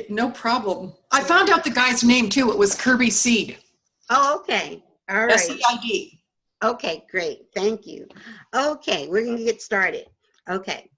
no problem. I found out the guy's name too. It was Kirby Seed. Oh, okay. All right. SEID. Okay, great. Thank you. Okay, we're going to get started. Okay.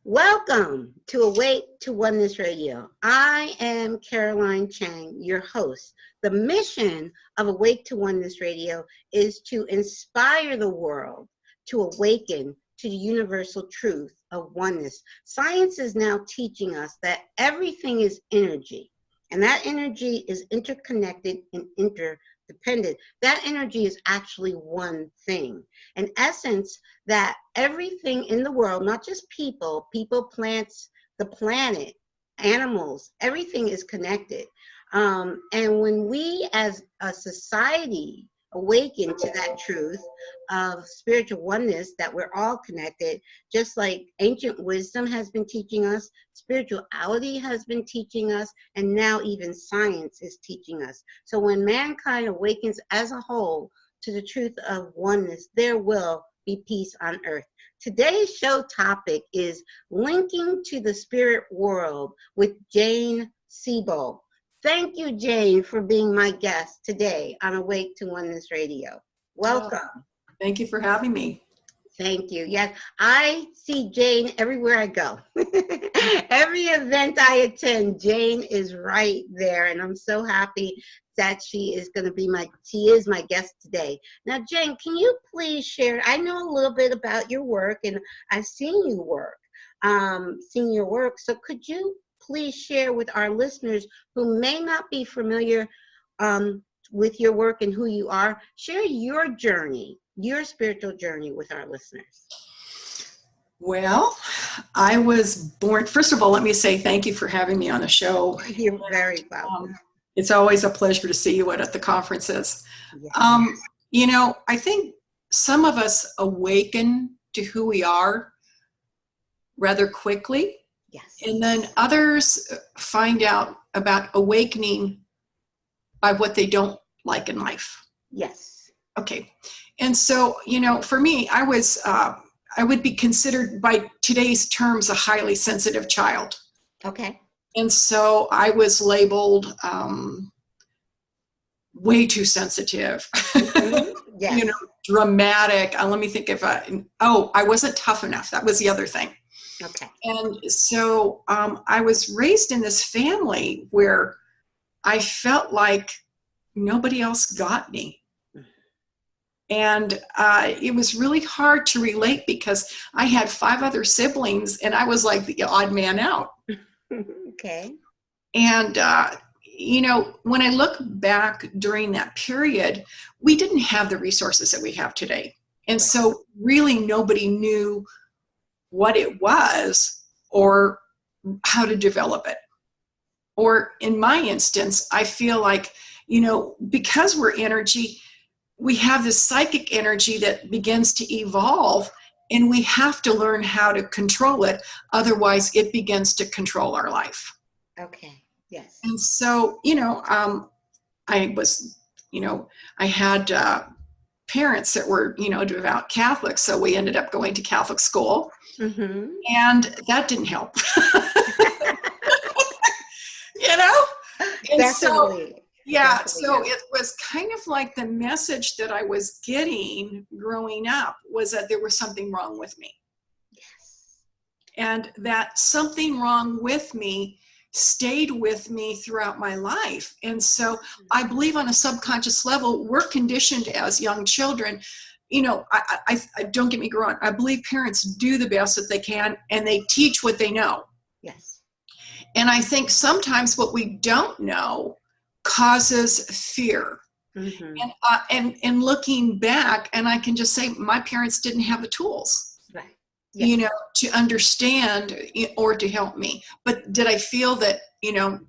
Welcome to Awake to Oneness Radio. I am Caroline Chang, your host. The mission of Awake to Oneness Radio is to inspire the world to awaken to the universal truth of oneness. Science is now teaching us that everything is energy, and that energy is interconnected and interdependent. That energy is actually one thing. In essence, that everything in the world, not just people, plants, the planet, animals, everything is connected. And when we as a society awaken to that truth of spiritual oneness, that we're all connected, just like ancient wisdom has been teaching us, spirituality has been teaching us, and now even science is teaching us. So when mankind awakens as a whole to the truth of oneness, there will be peace on earth. Today's show topic is linking to the spirit world with Jane Seybold. Thank you, Jane, for being my guest today on Awake to Oneness Radio. Welcome. Thank you for having me. Thank you. Yes, I see Jane everywhere I go. Every event I attend, Jane is right there, and I'm so happy that she is my guest today. Now, Jane, can you please share? I know a little bit about your work, and I've seen your work. So could you please share with our listeners who may not be familiar with your work and who you are, share your journey, your spiritual journey with our listeners. Well, I was born, first of all, let me say thank you for having me on the show. You're very welcome. It's always a pleasure to see you at the conferences. Yes. You know, I think some of us awaken to who we are rather quickly. Yes. And then others find out about awakening by what they don't like in life. Yes. Okay. And so, you know, for me, I would be considered by today's terms a highly sensitive child. Okay. And so I was labeled way too sensitive, Yes. you know, dramatic. Let me think I wasn't tough enough. That was the other thing. Okay. And so I was raised in this family where I felt like nobody else got me. And it was really hard to relate because I had 5 other siblings and I was like the odd man out. Okay. And, you know, when I look back during that period, we didn't have the resources that we have today. And so really nobody knew what it was or how to develop it. Or in my instance, I feel like, you know, because we're energy, we have this psychic energy that begins to evolve and we have to learn how to control it. Otherwise, it begins to control our life. Okay. Yes. And so, you know, I was, you know, I had parents that were, you know, devout Catholics. So we ended up going to Catholic school. Mm-hmm. And that didn't help. You know? And Definitely. yeah, Definitely, so yes. it was kind of like the message that I was getting growing up was that there was something wrong with me. Yes. And that something wrong with me stayed with me throughout my life. And so I believe on a subconscious level, we're conditioned as young children. You know, I don't get me wrong. I believe parents do the best that they can and they teach what they know. Yes. And I think sometimes what we don't know causes fear. Mm-hmm. And looking back, and I can just say my parents didn't have the tools, Right. Yes. you know, to understand or to help me. But did I feel that, you know,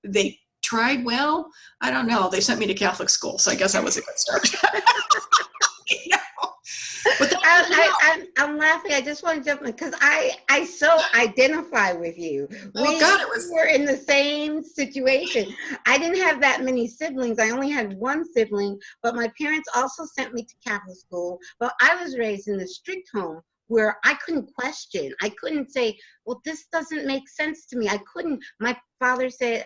they tried? Well, I don't know. They sent me to Catholic school, so I guess that was a good start. You know? But I'm laughing. I just want to jump in because I so identify with you. We were in the same situation. I didn't have that many siblings. I only had one sibling, but my parents also sent me to Catholic school. But I was raised in a strict home where I couldn't question. I couldn't say, well, this doesn't make sense to me. I couldn't. My father said,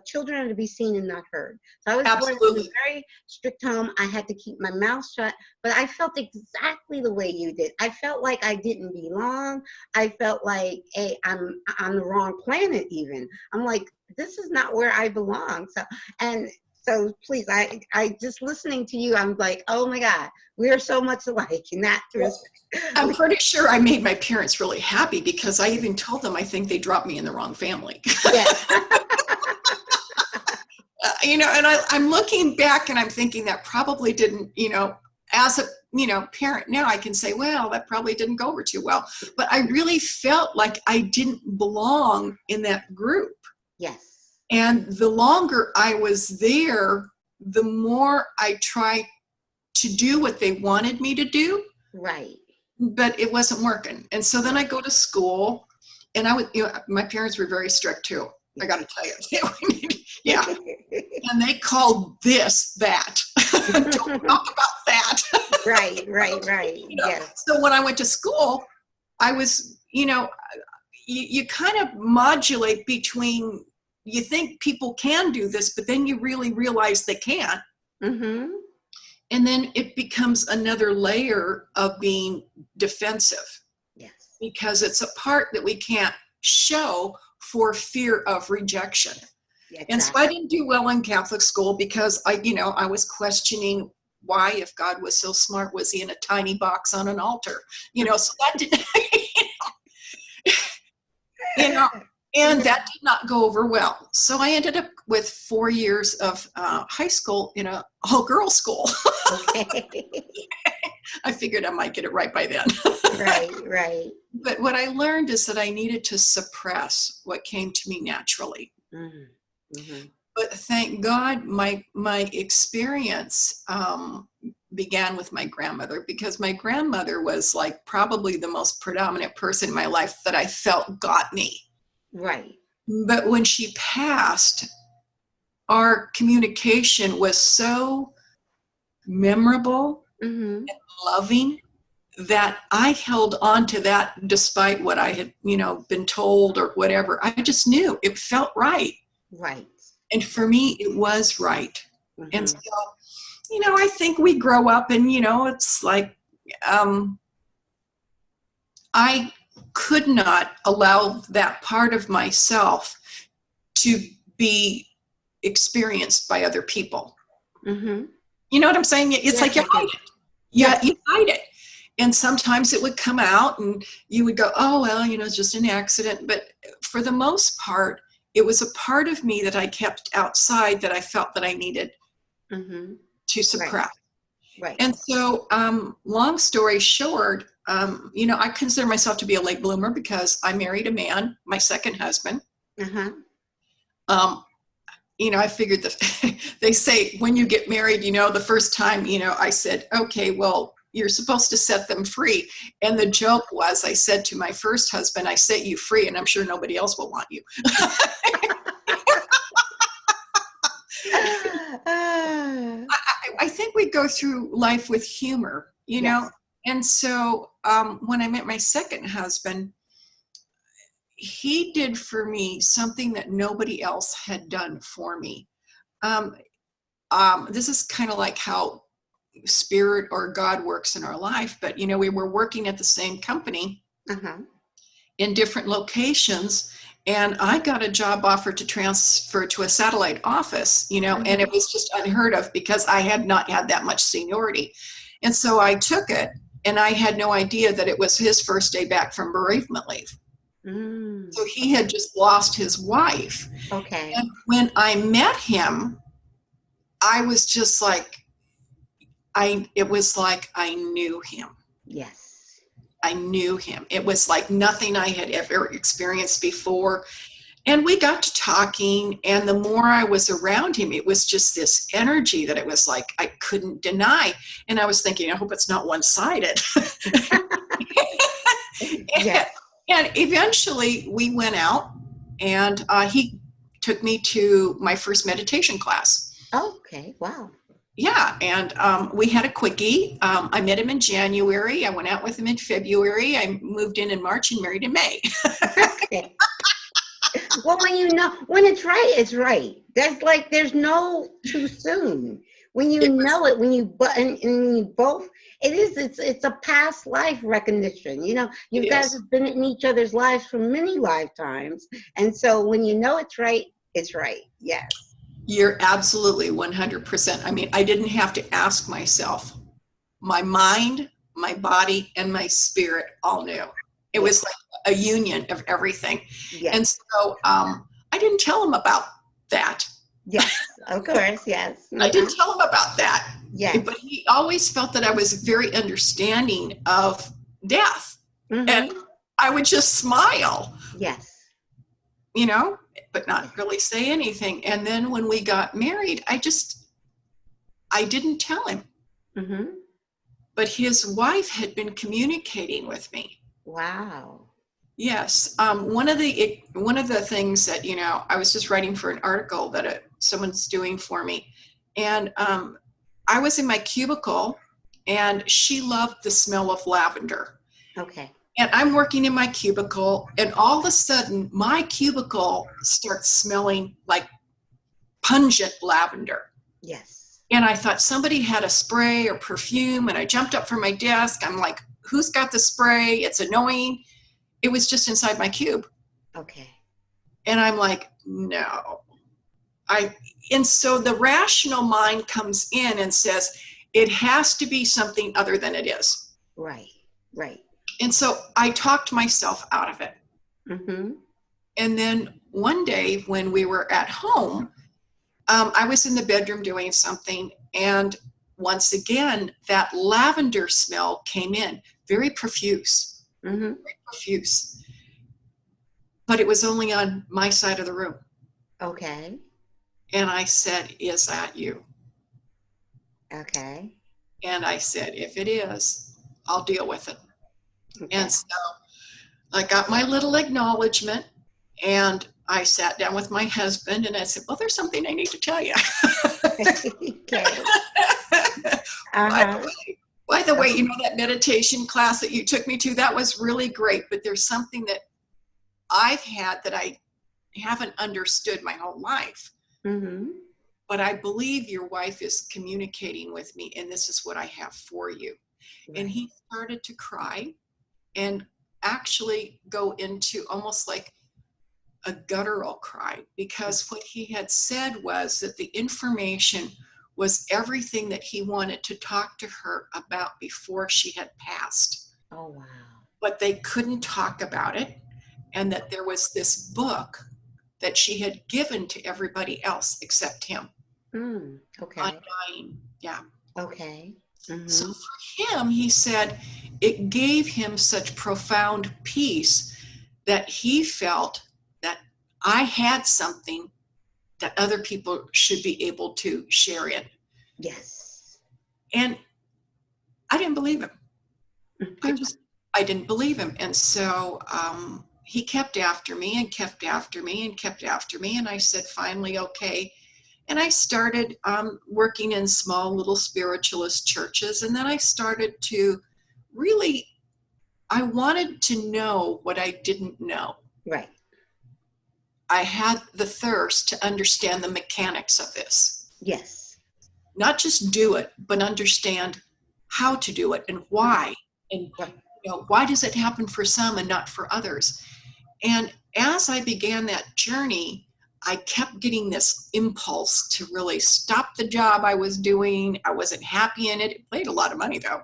children are to be seen and not heard. So I was born in a very strict home. I had to keep my mouth shut, but I felt exactly the way you did. I felt like I didn't belong. I felt like, hey, I'm on the wrong planet even. I'm like, this is not where I belong. So please, I just listening to you, I'm like, oh my God, we are so much alike in that respect. I'm pretty sure I made my parents really happy, because I even told them I think they dropped me in the wrong family. Yeah. And I'm looking back and I'm thinking that probably didn't, as a, parent now, I can say, well, that probably didn't go over too well. But I really felt like I didn't belong in that group. Yes. And the longer I was there, the more I tried to do what they wanted me to do. Right. But it wasn't working. And so then I go to school, and my parents were very strict too. I got to tell you. Yeah. And they called this that. Don't talk about that. Right. Yes. So when I went to school, I was, you kind of modulate between, you think people can do this, but then you really realize they can't. Mm-hmm. And then it becomes another layer of being defensive. Yes. Because it's a part that we can't show for fear of rejection. Yeah, exactly. And so I didn't do well in Catholic school because I was questioning why, if God was so smart, was he in a tiny box on an altar? So that didn't, and that did not go over well. So I ended up with 4 years of high school in a all-girls school. Okay. I figured I might get it right by then. Right. But what I learned is that I needed to suppress what came to me naturally. Mm-hmm. But thank God my experience began with my grandmother, because my grandmother was like probably the most predominant person in my life that I felt got me. Right. But when she passed, our communication was so memorable and loving that I held on to that despite what I had, been told or whatever. I just knew it felt right. Right. And for me, it was right. Mm-hmm. And so, I think we grow up and, it's like, I could not allow that part of myself to be experienced by other people. Mm-hmm. You know what I'm saying? It's like you hide it. Yeah, you hide it. And sometimes it would come out and you would go, oh, well, it's just an accident. But for the most part, it was a part of me that I kept outside that I felt that I needed to suppress. Right. And so, long story short, I consider myself to be a late bloomer because I married a man, my second husband. I figured that they say when you get married, the first time, I said, okay, well, you're supposed to set them free. And the joke was, I said to my first husband, I set you free and I'm sure nobody else will want you. I think we go through life with humor, Yes. And so when I met my second husband, he did for me something that nobody else had done for me. This is kind of like how spirit or God works in our life, but we were working at the same company in different locations, and I got a job offer to transfer to a satellite office, and it was just unheard of because I had not had that much seniority. And so I took it, and I had no idea that it was his first day back from bereavement leave. So he had just lost his wife. Okay. And when I met him, I was just like, it was like I knew him. Yes. I knew him. It was like nothing I had ever experienced before. And we got to talking, and the more I was around him, it was just this energy that it was like I couldn't deny. And I was thinking, I hope it's not one-sided. Yes. And eventually we went out, and he took me to my first meditation class. Okay, wow. Yeah, and we had a quickie. I met him in January. I went out with him in February. I moved in March and married in May. Okay. Well, when it's right, it's right. That's like, there's no too soon. When you know it, when you both, it's a past life recognition. You guys have been in each other's lives for many lifetimes. And so when you know it's right, it's right. Yes. You're absolutely 100%. I mean, I didn't have to ask myself. My mind, my body, and my spirit all knew. It was like a union of everything. Yes. And so I didn't tell him about that. Yes, of course, yes. I didn't tell him about that. Yes. But he always felt that I was very understanding of death. Mm-hmm. And I would just smile. Yes. But not really say anything. And then when we got married, I didn't tell him. Mm-hmm. But his wife had been communicating with me. Wow. Yes. One of the things that, I was just writing for an article that someone's doing for me. And I was in my cubicle, and she loved the smell of lavender. Okay. And I'm working in my cubicle, and all of a sudden my cubicle starts smelling like pungent lavender. Yes. And I thought somebody had a spray or perfume, and I jumped up from my desk. I'm like, who's got the spray? It's annoying. It was just inside my cube. Okay. And I'm like, no. And so the rational mind comes in and says, it has to be something other than it is. Right, right. And so I talked myself out of it. Mm-hmm. And then one day when we were at home, I was in the bedroom doing something. And once again, that lavender smell came in, very profuse, Mm-hmm. very profuse. But it was only on my side of the room. Okay. And I said, is that you? Okay. And I said, if it is, I'll deal with it. Okay. And so I got my little acknowledgement, and I sat down with my husband, and I said, well, there's something I need to tell you. Okay. Uh-huh. By the way, that meditation class that you took me to, that was really great. But there's something that I've had that I haven't understood my whole life. Mm-hmm. But I believe your wife is communicating with me, and this is what I have for you. Right. And he started to cry and actually go into almost like a guttural cry, because what he had said was that the information was everything that he wanted to talk to her about before she had passed. Oh, wow. But they couldn't talk about it, and that there was this book that she had given to everybody else except him. Okay. On dying. Yeah. Okay. Mm-hmm. So for him, he said it gave him such profound peace that he felt that I had something that other people should be able to share in. Yes. And I didn't believe him. Mm-hmm. I didn't believe him. And so he kept after me and kept after me and kept after me. And I said, finally, okay. And I started working in small little spiritualist churches. And then I started to really, I wanted to know what I didn't know. Right. I had the thirst to understand the mechanics of this. Yes. Not just do it, but understand how to do it and why. And why does it happen for some and not for others? And as I began that journey, I kept getting this impulse to really stop the job I was doing. I wasn't happy in it. It paid a lot of money, though.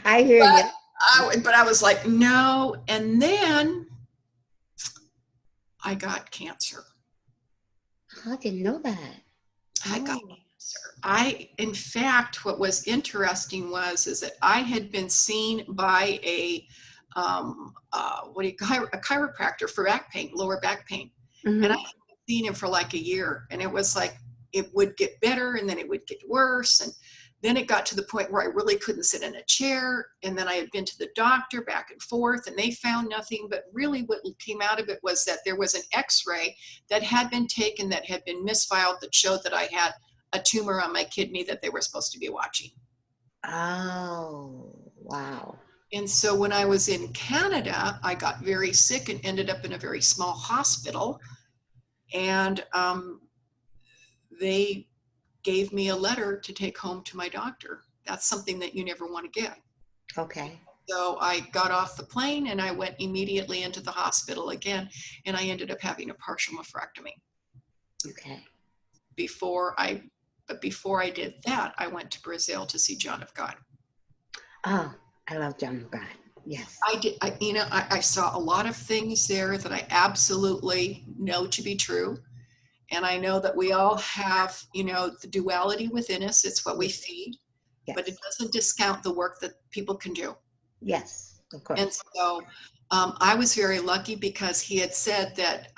I hear you. But I was like, no. And then I got cancer. I didn't know that. I got cancer. In fact, what was interesting is that I had been seen by a chiropractor for back pain, lower back pain. Mm-hmm. And I had seen him for like a year, and it was like, it would get better and then it would get worse. And Then it got to the point where I really couldn't sit in a chair. And then I had been to the doctor back and forth, and they found nothing. But really what came out of it was that there was an x-ray that had been taken that had been misfiled that showed that I had a tumor on my kidney that they were supposed to be watching. Oh, wow. And so when I was in Canada, I got very sick and ended up in a very small hospital. And they gave me a letter to take home to my doctor. That's something that you never want to get. Okay. So I got off the plane and I went immediately into the hospital again, and I ended up having a partial nephrectomy. Okay. Before I did that, I went to Brazil to see John of God. Oh, I love John of God. Yes. I saw a lot of things there that I absolutely know to be true. And I know that we all have, the duality within us. It's what we feed, Yes. but it doesn't discount the work that people can do. Yes, of course. And so I was very lucky because he had said that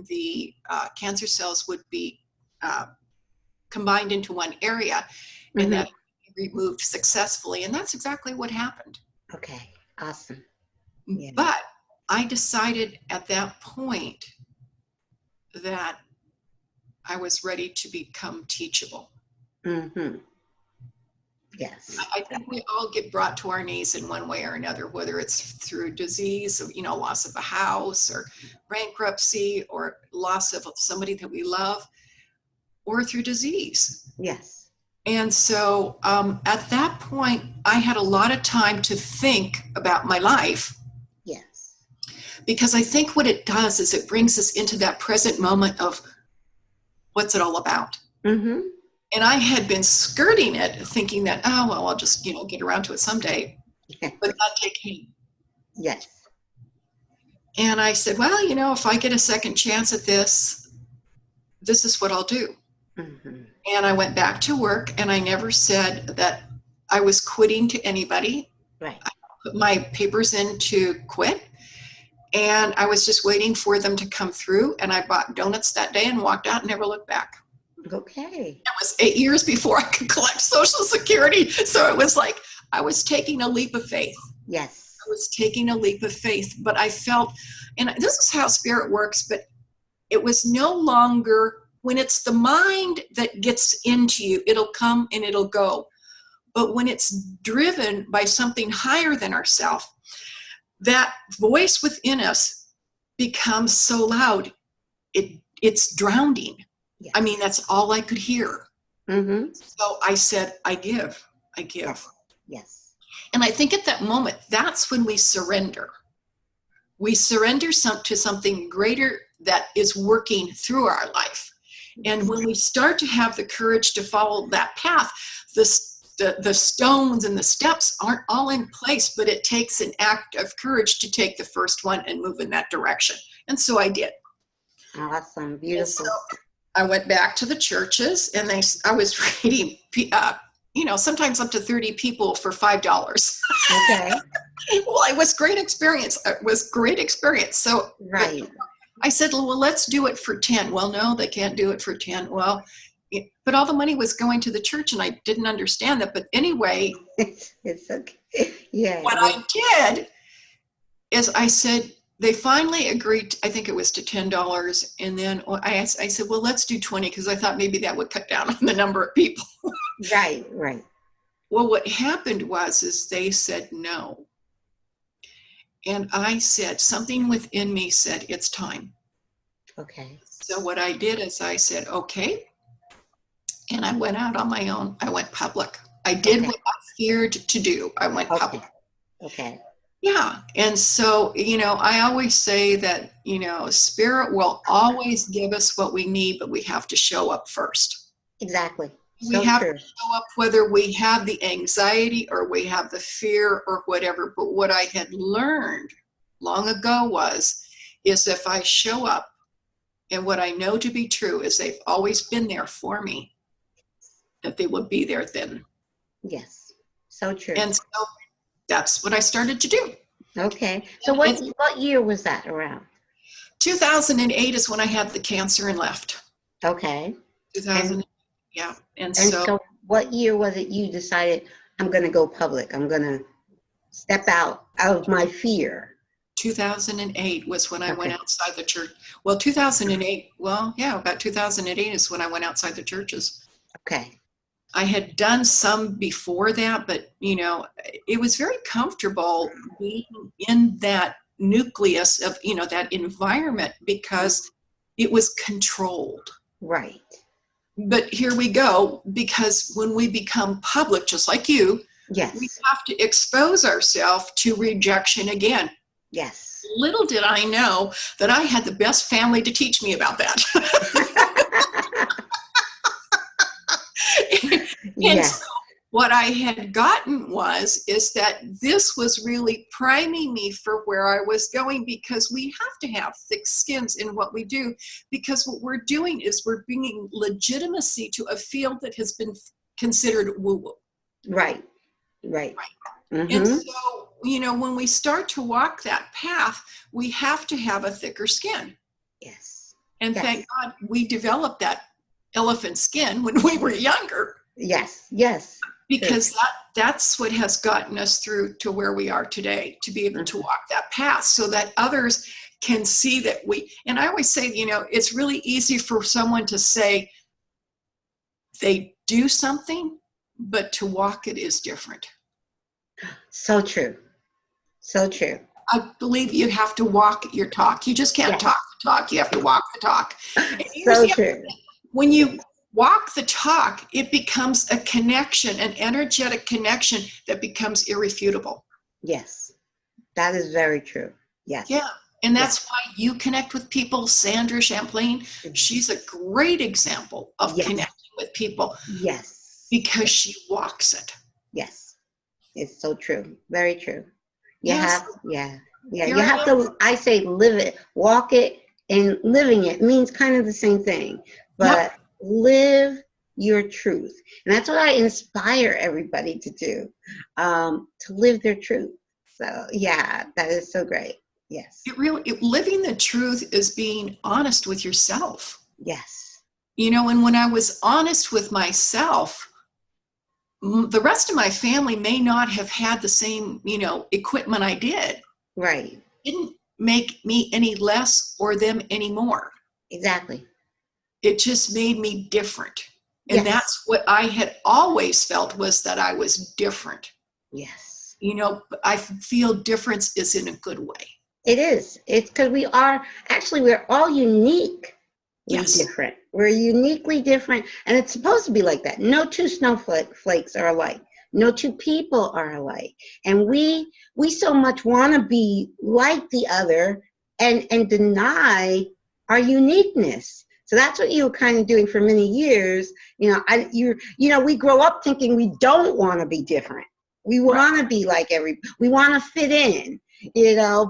the cancer cells would be combined into one area and that removed successfully. And that's exactly what happened. Okay, awesome. Yeah. But I decided at that point that I was ready to become teachable. Mm-hmm. Yes. I think we all get brought to our knees in one way or another, whether it's through disease, loss of a house or bankruptcy or loss of somebody that we love, or through disease. Yes. And so at that point, I had a lot of time to think about my life. Yes. Because I think what it does is it brings us into that present moment of what's it all about? Mm-hmm. And I had been skirting it, thinking that, oh, well, I'll just, get around to it someday, but not take heed. Yes. And I said, well, if I get a second chance at this is what I'll do. Mm-hmm. And I went back to work, and I never said that I was quitting to anybody. Right. I put my papers in to quit. And I was just waiting for them to come through, and I bought donuts that day and walked out and never looked back. Okay. It was 8 years before I could collect Social Security. So it was like I was taking a leap of faith. Yes. I was taking a leap of faith, but I felt, and this is how spirit works, but it was no longer, when it's the mind that gets into you, it'll come and it'll go. But when it's driven by something higher than ourselves, that voice within us becomes so loud, it's drowning. Yes. I mean, that's all I could hear. Mm-hmm. So I said, I give. Yes. Yes. And I think at that moment, that's when we surrender. We surrender to something greater that is working through our life. And when we start to have the courage to follow that path, the stones and the steps aren't all in place, but it takes an act of courage to take the first one and move in that direction. And so I did. Awesome. Beautiful. So I went back to the churches, and I was reading, sometimes up to 30 people for $5. Okay. Well, it was great experience. So Right. I said, well, let's do it for 10. Well, no, they can't do it for 10. Well, but all the money was going to the church, and I didn't understand that. But anyway, It's okay. Yeah. what I did is I said, they finally agreed, I think it was to $10. And then I said, well, let's do 20, because I thought maybe that would cut down on the number of people. Right. Right. Well, what happened is they said no. And I said, something within me said, it's time. Okay. So what I did is I said, okay. And I went out on my own. I went public. I did what I feared to do. I went public. Okay. Yeah. And so, I always say that, spirit will always give us what we need, but we have to show up first. Exactly. We have to show up whether we have the anxiety or we have the fear or whatever. But what I had learned long ago is if I show up, and what I know to be true is they've always been there for me, that they would be there then. Yes. So true. And so that's what I started to do. Okay. So what year was that around? 2008 is when I had the cancer and left. Okay. 2008. Yeah. And so What year was it you decided, I'm going to go public? I'm going to step out of my fear? 2008 was when I went Okay. outside the church. Well, 2008, well, yeah, about 2008 is when I went outside the churches. Okay. I had done some before that, but it was very comfortable being in that nucleus of, that environment because it was controlled. Right. But here we go, because when we become public, just like you, Yes. we have to expose ourselves to rejection again. Yes. Little did I know that I had the best family to teach me about that. And Yes. so what I had gotten is that this was really priming me for where I was going, because we have to have thick skins in what we do, because what we're doing is we're bringing legitimacy to a field that has been considered woo-woo. Right. Right. And Mm-hmm. so, when we start to walk that path, we have to have a thicker skin. Yes. And Yes. thank God we developed that elephant skin when we were younger. Yes. Yes. Because that's what has gotten us through to where we are today, to be able to walk that path so that others can see that and I always say, it's really easy for someone to say they do something, but to walk it is different. So true. So true. I believe you have to walk your talk. You just can't talk the talk. You have to walk the talk. So true. When you walk the talk, it becomes a connection, an energetic connection that becomes irrefutable. Yes. That is very true. Yes. Yeah. And that's why you connect with people. Sandra Champlain, she's a great example of connecting with people. Yes. Because she walks it. Yes. It's so true. Very true. You Here have to, I say, live it, walk it, and living it means kind of the same thing, but live your truth. And that's what I inspire everybody to do, to live their truth. So yeah, that is so great. Yes. Living the truth is being honest with yourself. Yes. And when I was honest with myself, the rest of my family may not have had the same, equipment I did. Right. It didn't make me any less or them any more. Exactly. It just made me different. And that's what I had always felt, was that I was different. Yes. I feel difference is in a good way. It is. It's because we're all unique. Different. We're uniquely different, and it's supposed to be like that. No two snowflakes are alike. No two people are alike. And we so much want to be like the other and deny our uniqueness. So that's what you were kind of doing for many years. We grow up thinking we don't want to be different. We want to be like we want to fit in,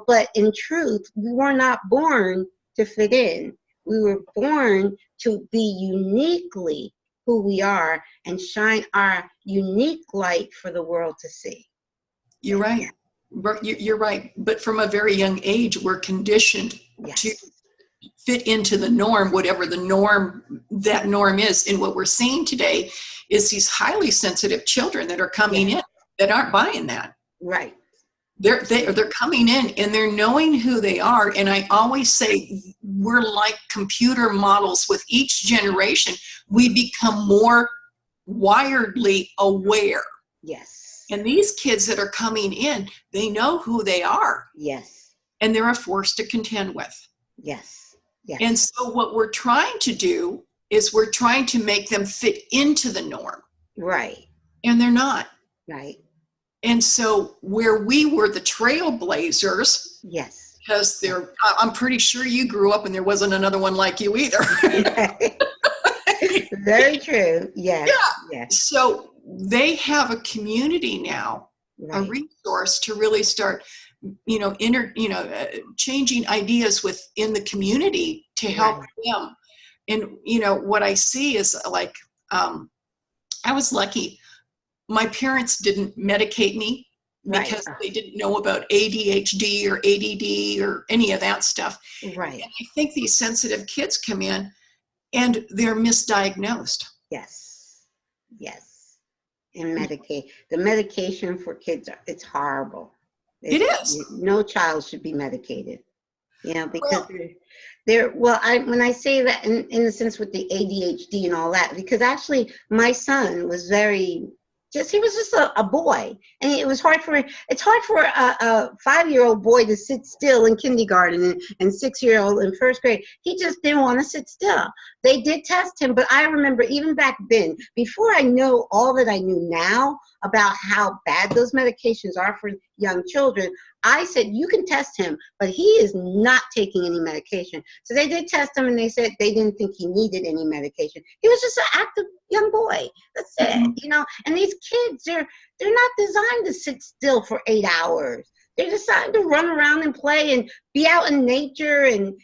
but in truth, we were not born to fit in. We were born to be uniquely who we are and shine our unique light for the world to see. You're right. You're right. But from a very young age, we're conditioned to fit into the norm, whatever that norm is. And what we're seeing today is these highly sensitive children that are coming in that aren't buying that. Right. They're coming in and they're knowing who they are. And I always say we're like computer models. With each generation, we become more wiredly aware. Yes. And these kids that are coming in, they know who they are. Yes. And they're a force to contend with. Yes. Yes. And so what we're trying to do is we're trying to make them fit into the norm. Right. And they're not. Right. And so where we were the trailblazers, because I'm pretty sure you grew up and there wasn't another one like you either. Very true. Yes. Yes. So they have a community now, a resource to really start, changing ideas within the community to help them. And, what I see is like, I was lucky. My parents didn't medicate me because they didn't know about ADHD or ADD or any of that stuff. Right. And I think these sensitive kids come in and they're misdiagnosed. Yes. Yes. in Medicaid. The medication for kids, it's horrible. It is. No child should be medicated. Because Well, when I say that in the sense with the ADHD and all that, because actually my son was he was just a boy, and it's hard for a 5-year-old boy to sit still in kindergarten and 6-year-old in first grade. He just didn't want to sit still. They did test him, but I remember even back then, before I know all that I knew now about how bad those medications are for young children, I said, you can test him, but he is not taking any medication. So they did test him, and they said they didn't think he needed any medication. He was just an active young boy. That's it, And these kids, they're not designed to sit still for 8 hours. They're designed to run around and play and be out in nature, and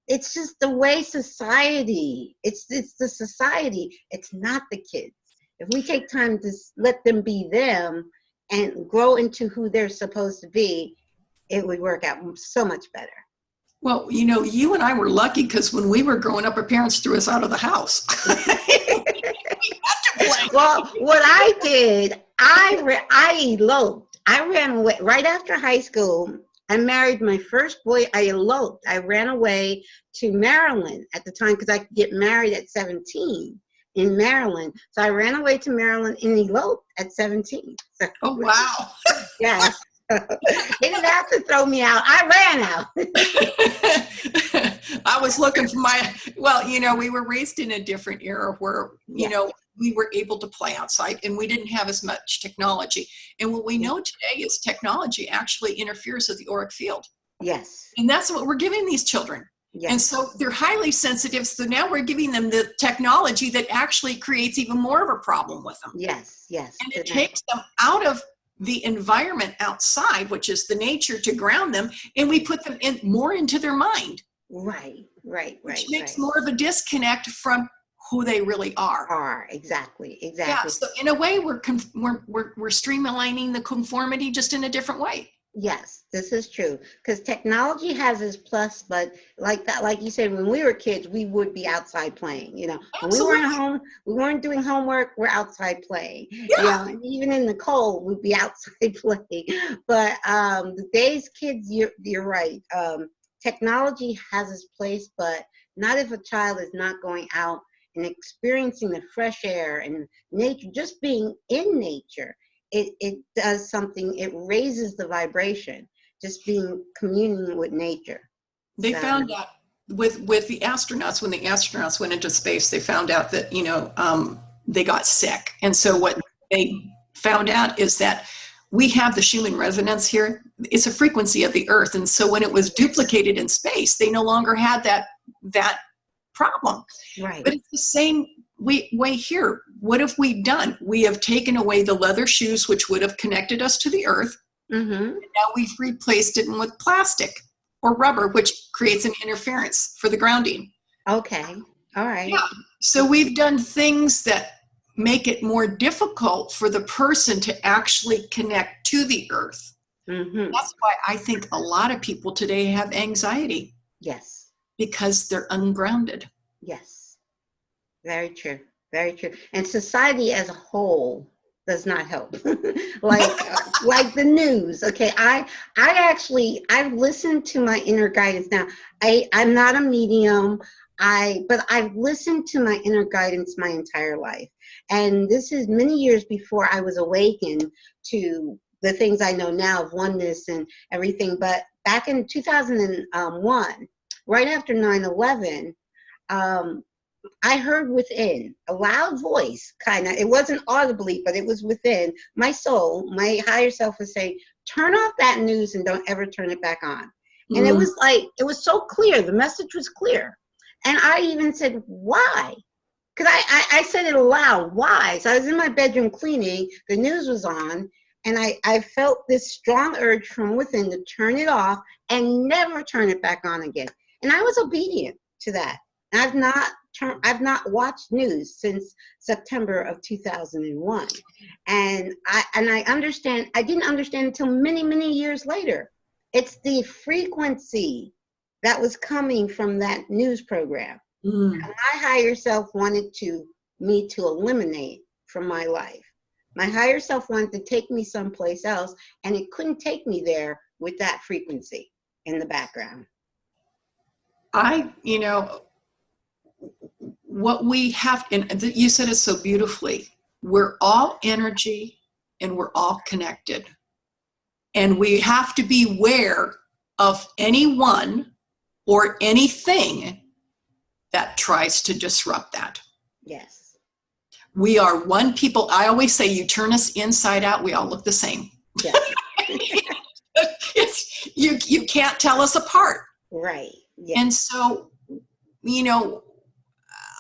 it's just the way society. It's the society. It's not the kids. If we take time to let them be them and grow into who they're supposed to be, it would work out so much better. Well, you and I were lucky, because when we were growing up, our parents threw us out of the house. Well, what I did, I eloped. I ran away right after high school. I married my first boy. I eloped. I ran away to Maryland at the time, because I could get married at 17 in Maryland. So I ran away to Maryland and eloped at 17. So, oh, wow. Yes. They didn't have to throw me out. I ran out. I was looking for we were raised in a different era where, we were able to play outside, and we didn't have as much technology. And what we know today is technology actually interferes with the auric field. Yes. And that's what we're giving these children. Yes. And so they're highly sensitive. So now we're giving them the technology that actually creates even more of a problem with them. Yes, yes. And it takes them out of the environment outside, which is the nature, to ground them, and we put them more into their mind. Right. Which makes more of a disconnect from who they really are. Exactly. Yeah. So in a way, we're streamlining the conformity, just in a different way. Yes, this is true, because technology has its plus, but like you said, when we were kids, we would be outside playing. When we weren't home, we weren't doing homework, we're outside playing. Yeah. And even in the cold, we'd be outside playing. But today's kids, you're right. Technology has its place, but not if a child is not going out and experiencing the fresh air and nature, just being in nature. It does something. It raises the vibration, just communing with nature. They found out with the astronauts, when the astronauts went into space, they found out that, they got sick. And so what they found out is that we have the Schumann resonance here. It's a frequency of the Earth. And so when it was duplicated in space, they no longer had that problem. Right. But it's the same way here. What have we done? We have taken away the leather shoes, which would have connected us to the earth. Mm-hmm. And now we've replaced it with plastic or rubber, which creates an interference for the grounding. Okay. All right. Yeah. So we've done things that make it more difficult for the person to actually connect to the earth. Mm-hmm. That's why I think a lot of people today have anxiety. Yes. Because they're ungrounded. Yes. Very true. Very true. And society as a whole does not help. like the news. Okay. I've listened to my inner guidance. Now, I'm not a medium. But I've listened to my inner guidance my entire life. And this is many years before I was awakened to the things I know now of oneness and everything. But back in 2001, right after 9/11, I heard within a loud voice, kind of, it wasn't audibly, but it was within my soul, my higher self was saying, turn off that news and don't ever turn it back on. Mm-hmm. And it was so clear. The message was clear. And I even said, why? Because I said it aloud, why? So I was in my bedroom cleaning, the news was on, and I felt this strong urge from within to turn it off and never turn it back on again. And I was obedient to that. I've not watched news since September of 2001. And I understand, I didn't understand until many, many years later. It's the frequency that was coming from that news program. Mm. My higher self wanted me to eliminate from my life. My higher self wanted to take me someplace else, and it couldn't take me there with that frequency in the background. What we have, and you said it so beautifully, we're all energy and we're all connected. And we have to beware of anyone or anything that tries to disrupt that. Yes. We are one people. I always say, you turn us inside out, we all look the same. Yes. You can't tell us apart. Right. Yes. And so,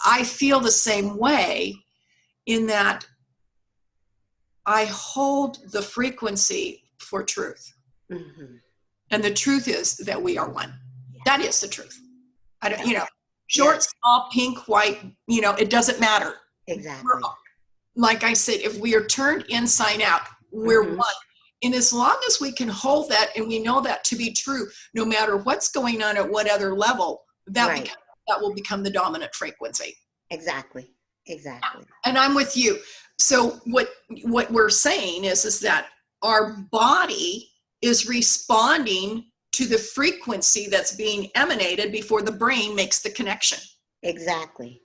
I feel the same way in that I hold the frequency for truth. Mm-hmm. And the truth is that we are one. Yeah. That is the truth. I don't, short, small, pink, white, it doesn't matter. Exactly. Like I said, if we are turned inside out, we're Mm-hmm. one. And as long as we can hold that and we know that to be true, no matter what's going on at what other level, that will become the dominant frequency. Exactly. And I'm with you. So what we're saying is that our body is responding to the frequency that's being emanated before the brain makes the connection. Exactly.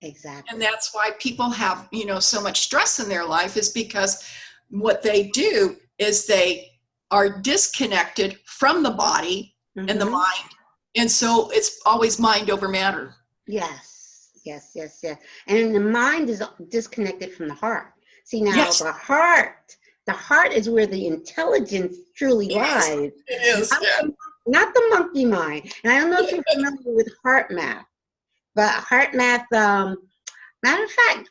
And that's why people have, so much stress in their life, is because what they do is they are disconnected from the body Mm-hmm. and the mind. And so it's always mind over matter. Yes. And the mind is disconnected from the heart. See, now the heart is where the intelligence truly lies. It is. Not the monkey mind. And I don't know if you're familiar with heart math, but heart math, matter of fact,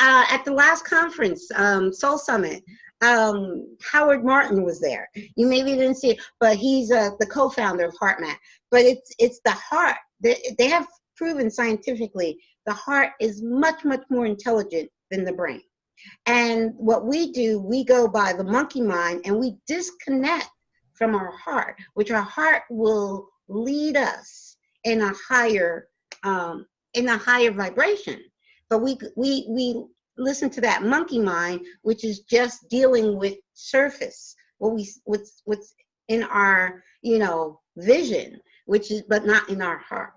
at the last conference, Soul Summit, Howard Martin was there. You maybe didn't see it, but he's the co-founder of Heart Math. But it's the heart. They have proven scientifically the heart is much, much more intelligent than the brain. And what we do, we go by the monkey mind and we disconnect from our heart, which our heart will lead us in a higher vibration. But we listen to that monkey mind, which is just dealing with surface, what's in our vision, but not in our heart.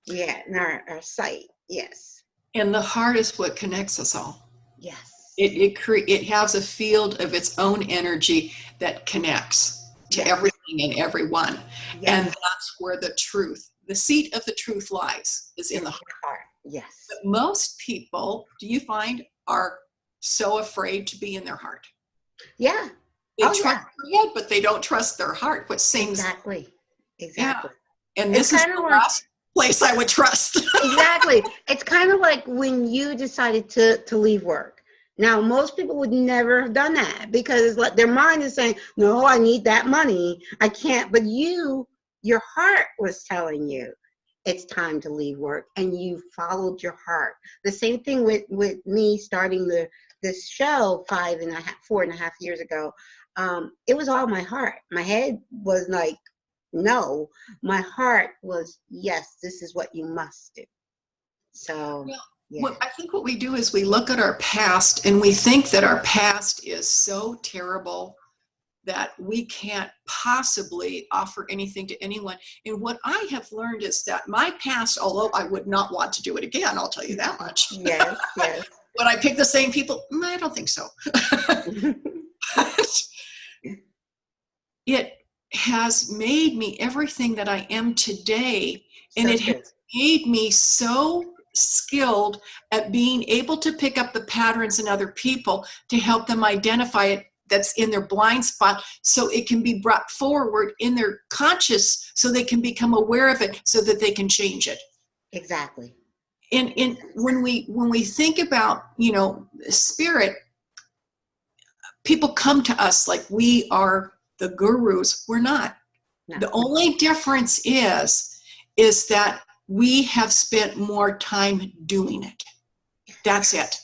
Yeah, in our sight. Yes. And the heart is what connects us all. Yes. It has a field of its own energy that connects to everything and everyone. Yes. And that's where the seat of the truth lies, is in the heart. Yes. But most people, do you find, are so afraid to be in their heart? Yeah. They trust their head, but they don't trust their heart, which seems... Exactly. Yeah. And this is the last place I would trust. Exactly. It's kind of like when you decided to leave work. Now, most people would never have done that because their mind is saying, no, I need that money. I can't. But your heart was telling you it's time to leave work, and you followed your heart. The same thing with me starting this show 4.5 years ago. It was all my heart. My head was like, no. My heart was, yes, this is what you must do. So, I think what we do is we look at our past and we think that our past is so terrible that we can't possibly offer anything to anyone. And what I have learned is that my past, although I would not want to do it again, I'll tell you that much. Yes. Would I pick the same people? I don't think so. It has made me everything that I am today. And it has made me so skilled at being able to pick up the patterns in other people to help them identify it that's in their blind spot, so it can be brought forward in their conscious, so they can become aware of it, so that they can change it. Exactly. And when we think about spirit, people come to us like we are the gurus. We're not. No. The only difference is that we have spent more time doing it. That's it.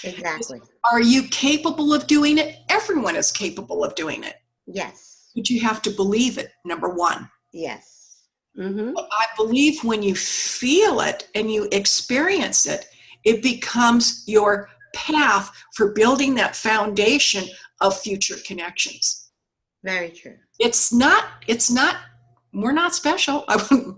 Exactly. Are you capable of doing it? Everyone is capable of doing it. Yes. But you have to believe it, number one. Yes. Mm-hmm. But I believe when you feel it and you experience it, it becomes your path for building that foundation of future connections. Very true. It's not, we're not special.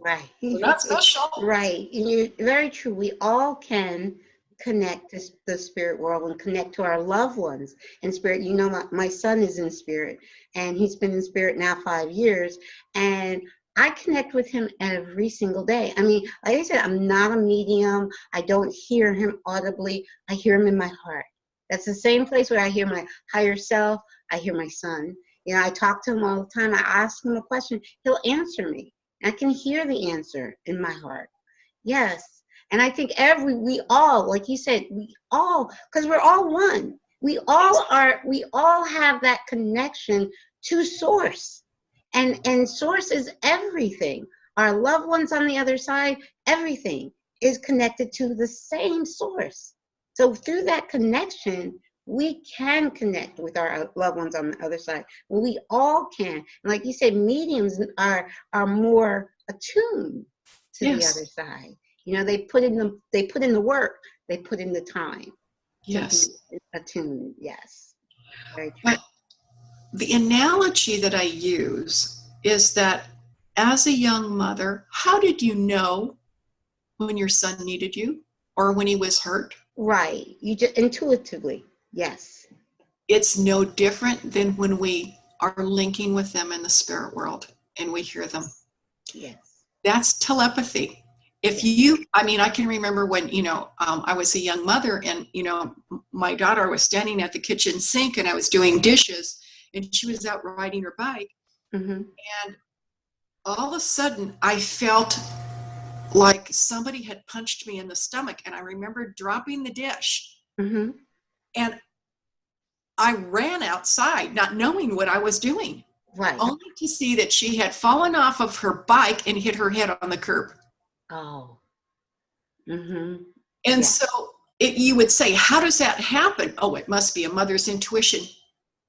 Right. We're not special. Right. And you're very true. We all can connect to the spirit world and connect to our loved ones in spirit. You know, my son is in spirit, and he's been in spirit now 5 years, and I connect with him every single day. I mean, like I said, I'm not a medium. I don't hear him audibly. I hear him in my heart. That's the same place where I hear my higher self. I hear my son. You know, I talk to him all the time. I ask him a question. He'll answer me. I can hear the answer in my heart. Yes. And I think we all, like you said, we all, because we're all one. We all have that connection to source. And source is everything. Our loved ones on the other side, everything is connected to the same source. So through that connection, we can connect with our loved ones on the other side. We all can. And like you said, mediums are more attuned to the other side. You know, they put in the work, they put in the time. Yes. Attuned. Yes. Very true. But the analogy that I use is that as a young mother, how did you know when your son needed you or when he was hurt? Right. You just intuitively. Yes. It's no different than when we are linking with them in the spirit world and we hear them. Yes. That's telepathy. I can remember when, I was a young mother and, my daughter was standing at the kitchen sink and I was doing dishes and she was out riding her bike. Mm-hmm. And all of a sudden I felt like somebody had punched me in the stomach, and I remember dropping the dish. Mm-hmm. And I ran outside not knowing what I was doing. Right. Only to see that she had fallen off of her bike and hit her head on the curb. Oh. Mm-hmm. And so you would say, how does that happen? Oh, it must be a mother's intuition.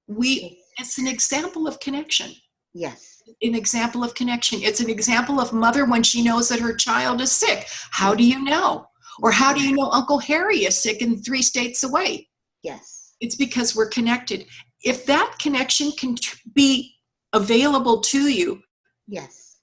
It's an example of connection. Yes. An example of connection. It's an example of mother when she knows that her child is sick. How do you know? Or how do you know Uncle Harry is sick and 3 states away? Yes. It's because we're connected. If that connection can be available to you, yes,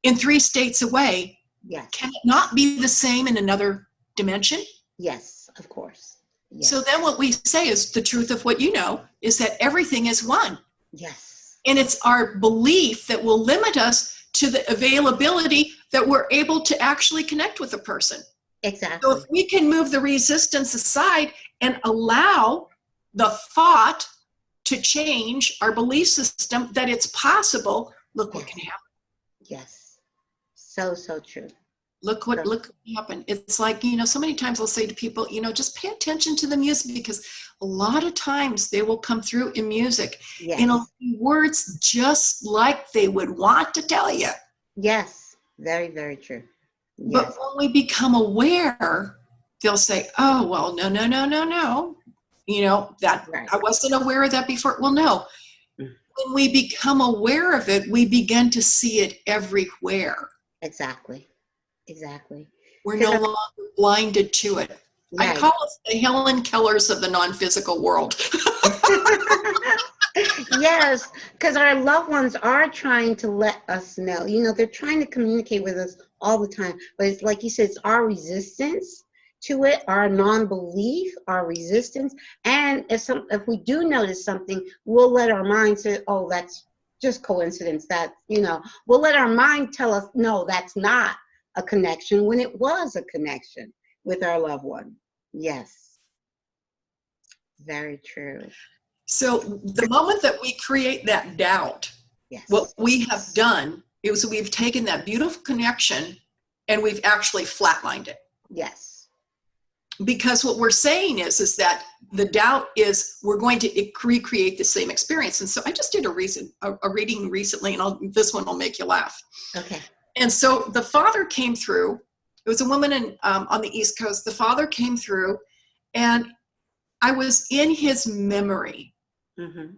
in 3 states away, yes, can it not be the same in another dimension? Yes, of course. Yes. So then what we say is the truth of what you know is that everything is one. Yes. And it's our belief that will limit us to the availability that we're able to actually connect with a person. Exactly. So if we can move the resistance aside and allow the thought to change our belief system that it's possible, look what can happen. Yes. So true. Look what happened. It's like, so many times I'll say to people, just pay attention to the music, because a lot of times they will come through in music in words just like they would want to tell you. Yes. Very, very true. Yes. But when we become aware, they'll say, oh, well, no. I wasn't aware of that before. Well, no. When we become aware of it, we begin to see it everywhere. Exactly. We're no longer blinded to it. Right. I call us the Helen Kellers of the non-physical world. Yes, because our loved ones are trying to let us know. They're trying to communicate with us all the time. But it's like you said, it's our resistance to it, our non-belief, our resistance. And if we do notice something, we'll let our mind say, oh, that's just coincidence. We'll let our mind tell us, no, that's not a connection, when it was a connection with our loved one. Yes. Very true. So the moment that we create that doubt, what we have done is we've taken that beautiful connection and we've actually flatlined it. Yes. Because what we're saying is that the doubt is we're going to recreate the same experience. And so I just did a reading recently, and this one will make you laugh. Okay. And so the father came through. It was a woman on the East Coast. The father came through, and I was in his memory. Mm-hmm.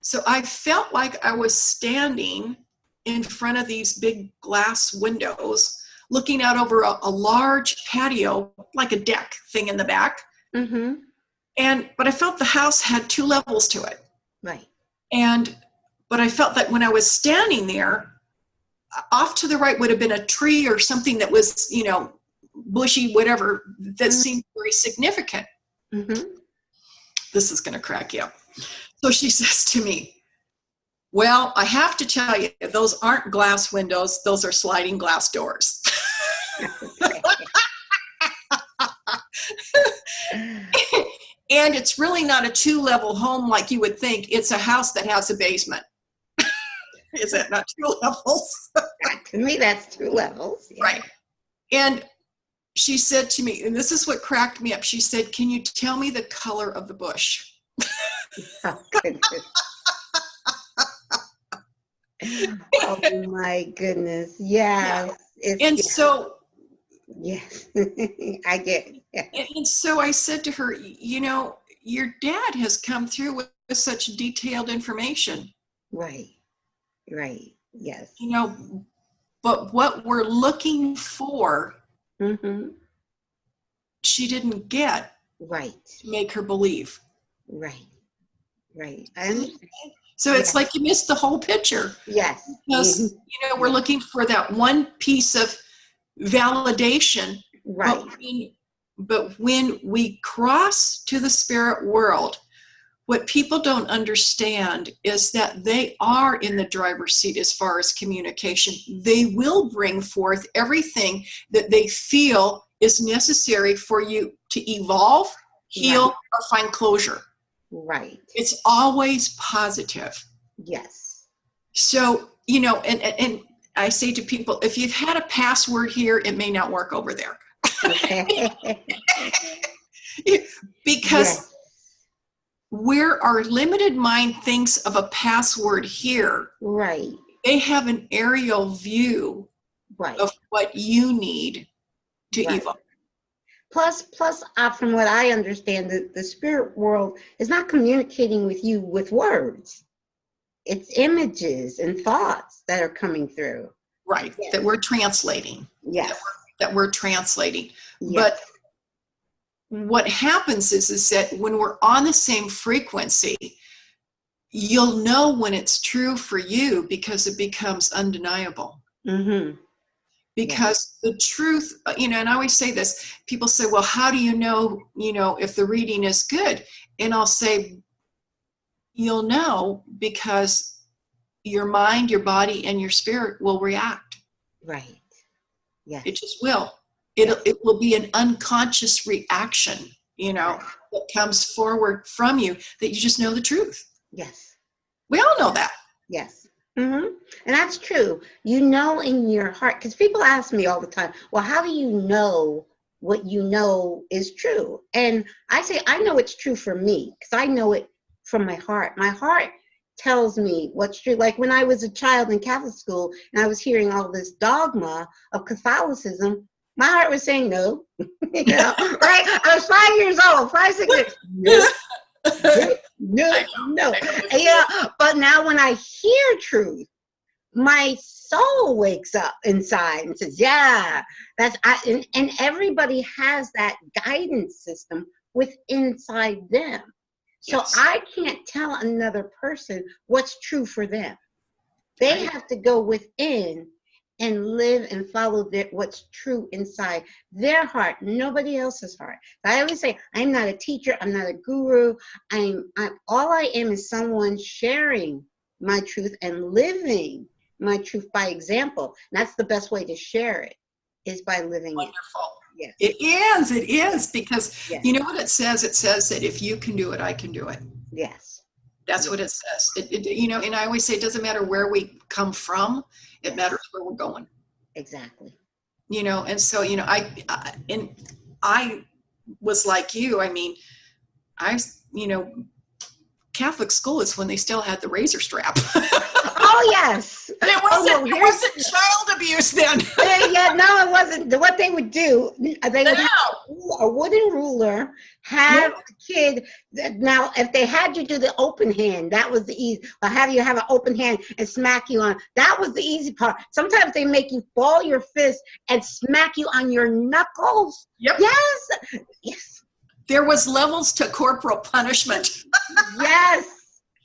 So I felt like I was standing in front of these big glass windows, looking out over a large patio, like a deck thing in the back. Mm-hmm. But I felt the house had 2 levels to it. Right. But I felt that when I was standing there, off to the right would have been a tree or something that was, bushy, whatever, that seemed very significant. Mm-hmm. This is going to crack you up. So she says to me, well, I have to tell you, those aren't glass windows. Those are sliding glass doors. And it's really not a 2-level home like you would think. It's a house that has a basement. Is that not 2 levels? To me, that's 2 levels. Yeah. Right. And she said to me, and this is what cracked me up. She said, can you tell me the color of the bush? Oh, goodness. Oh, my goodness. Yes. Yeah. So, yes, I get it. Yeah. And so I said to her, your dad has come through with such detailed information. Right. Right. Yes. But what we're looking for, mm-hmm. she didn't get. Right. To make her believe. Right. Right. I understand. So it's like you missed the whole picture. Yes. Because, we're looking for that one piece of validation. Right. But when we cross to the spirit world, what people don't understand is that they are in the driver's seat as far as communication. They will bring forth everything that they feel is necessary for you to evolve, heal, or find closure. Right. It's always positive. Yes. So, and I say to people, if you've had a password here, it may not work over there. Because where our limited mind thinks of a password here, right, they have an aerial view of what you need to evolve. Plus, from what I understand, the spirit world is not communicating with you with words. It's images and thoughts that are coming through. Right, that we're translating. Yes. That we're translating. Yes. But what happens is that when we're on the same frequency, you'll know when it's true for you because it becomes undeniable. Mm-hmm. Because the truth, and I always say this, people say, well, how do you know, if the reading is good? And I'll say, you'll know because your mind, your body, and your spirit will react. Right. Yeah. It just will. It will be an unconscious reaction, that comes forward from you that you just know the truth. Yes. We all know that. Yes. Mm-hmm. And that's true. In your heart, because people ask me all the time, well, how do you know what you know is true? And I say, I know it's true for me because I know it from my heart. My heart tells me what's true. Like when I was a child in Catholic school and I was hearing all this dogma of Catholicism, my heart was saying no. Right? I was 5 years old, 5, 6 years. No. Yeah. But now when I hear truth, my soul wakes up inside and says, yeah, and everybody has that guidance system inside them. So yes. I can't tell another person what's true for them. They have to go within and live and follow what's true inside their heart, nobody else's heart. I always say, I'm not a teacher, I'm not a guru. All I am is someone sharing my truth and living my truth by example. And that's the best way to share it, is by living Wonderful. Yes. It is, because you know what it says? It says that if you can do it, I can do it. Yes. That's what it says. And I always say, it doesn't matter where we come from, it matters where we're going. Exactly. And so, I was like you. Catholic school is when they still had the razor strap. Oh, yes. It wasn't child abuse then. No, it wasn't. What they would do, they would have a wooden ruler, have a kid. Now, if they had you do the open hand, that was the easy. Or have you have an open hand and smack you on. That was the easy part. Sometimes they make you ball your fist and smack you on your knuckles. Yep. Yes. There was levels to corporal punishment. Yes.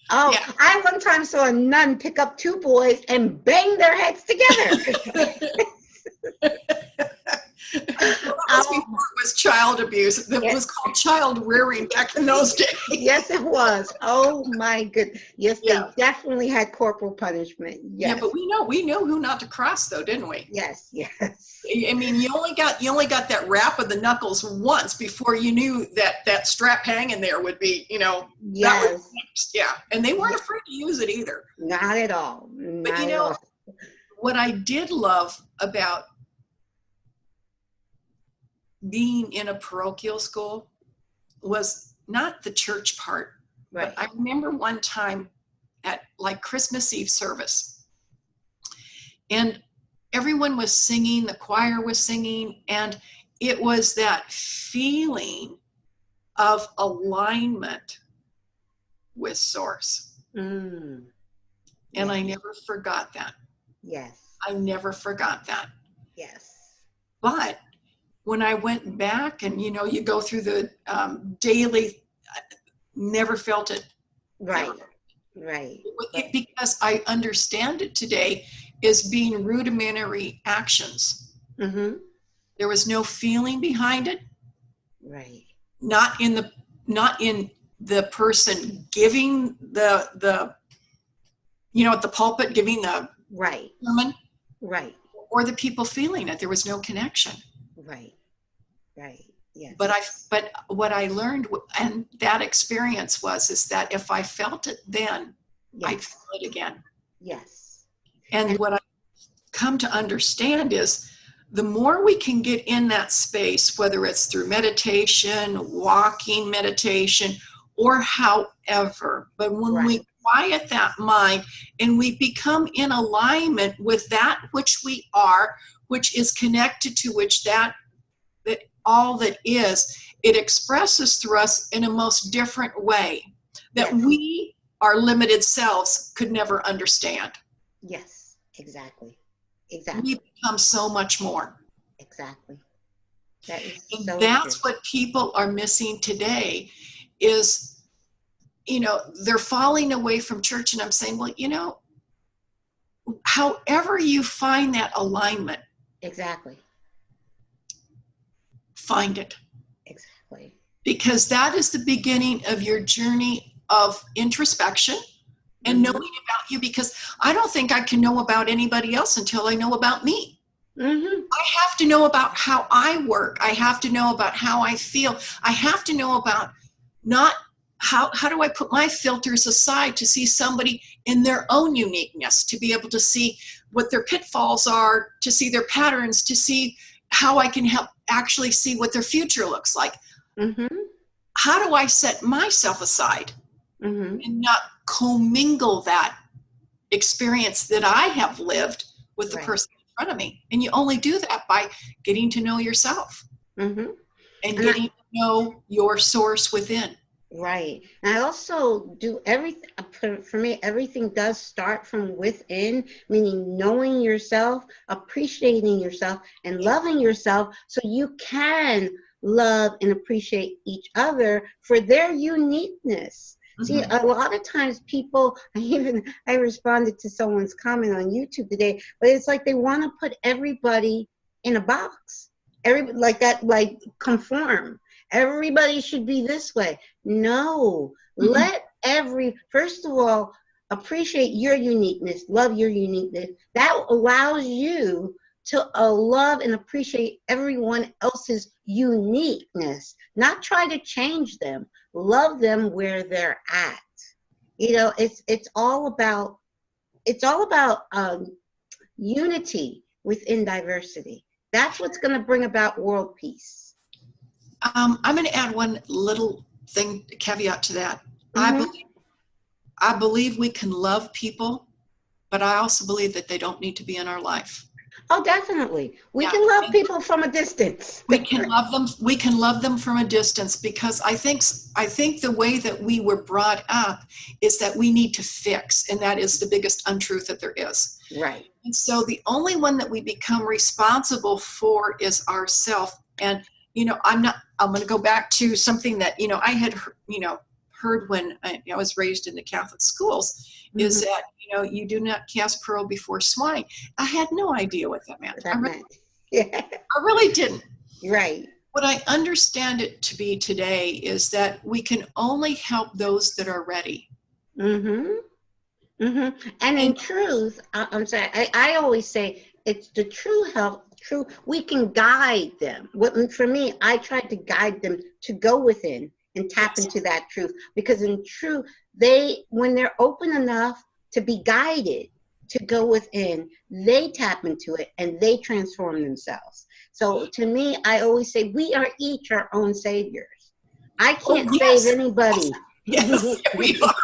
Oh, Yeah. I one time saw a nun pick up two boys and bang their heads together. Well, that was before it was child abuse. It was called child rearing back in those days. Yes, it was. Oh my goodness. Yes, Yeah. they definitely had corporal punishment. Yes. Yeah, but we knew who not to cross, though, didn't we? Yes, yes. I mean, you only got that rap of the knuckles once before you knew that strap hanging there would be, that Yes. was next. Yeah, and they weren't afraid to use it either. Not at all. But Not at all. what I did love about being in a parochial school was not the church part, Right. but I remember one time at like Christmas Eve service, and everyone was singing, the choir was singing, and it was that feeling of alignment with Source. Mm. And Yes. I never forgot that. Yes. I never forgot that. Yes. But when I went back and, you go through the daily, never felt it. Right. Never. Right. Because I understand it today as being rudimentary actions. Mm-hmm. There was no feeling behind it. Right. Not in the person giving the at the pulpit giving the Right. sermon, Right. or the people feeling it. There was no connection. Right. Right. Yes. But what I learned, and that experience is that if I felt it then, Yes. I'd feel it again. Yes. And what I come to understand is the more we can get in that space, whether it's through meditation, walking meditation, or however, but when we quiet that mind and we become in alignment with that which we are, which is connected to which that all that is, it expresses through us in a most different way that we, our limited selves, could never understand. Yes, exactly. Exactly. We become so much more. Exactly. That is And so that's true. what people are missing today is, they're falling away from church. And I'm saying, well, however you find that alignment, Exactly. find it. Exactly. Because that is the beginning of your journey of introspection and knowing about you, because I don't think I can know about anybody else until I know about me. Mm-hmm. I have to know about how I work. I have to know about how I feel. I have to know about not how do I put my filters aside to see somebody in their own uniqueness, to be able to see what their pitfalls are, to see their patterns, to see how I can help actually see what their future looks like. Mm-hmm. How do I set myself aside and not commingle that experience that I have lived with the person in front of me? And you only do that by getting to know yourself and getting to know your source within. Right. And I also do everything, for me, everything does start from within, meaning knowing yourself, appreciating yourself, and loving yourself so you can love and appreciate each other for their uniqueness. See, a lot of times people, I responded to someone's comment on YouTube today, but it's like they want to put everybody in a box. Like conform. Everybody should be this way. No, first of all, appreciate your uniqueness, love your uniqueness. That allows you to love and appreciate everyone else's uniqueness, not try to change them, love them where they're at. It's all about unity within diversity. That's what's going to bring about world peace. I'm going to add one little thing, caveat to that. I believe we can love people, but I also believe that they don't need to be in our life. Oh, definitely. We can love people from a distance. We can love them. We can love them from a distance, because I think the way that we were brought up is that we need to fix, and that is the biggest untruth that there is. Right. And so the only one that we become responsible for is ourself. And I'm going to go back to something that, I had, heard when I was raised in the Catholic schools, is that, you do not cast pearl before swine. I had no idea what that meant. Yeah. I really didn't. Right. What I understand it to be today is that we can only help those that are ready. And in truth, I'm sorry, I always say it's the true help. We can guide them. For me, I tried to guide them to go within and tap into that truth, because in truth, when they're open enough to be guided to go within, they tap into it and they transform themselves. So to me, I always say we are each our own saviors. I can't save anybody. Yes, we are.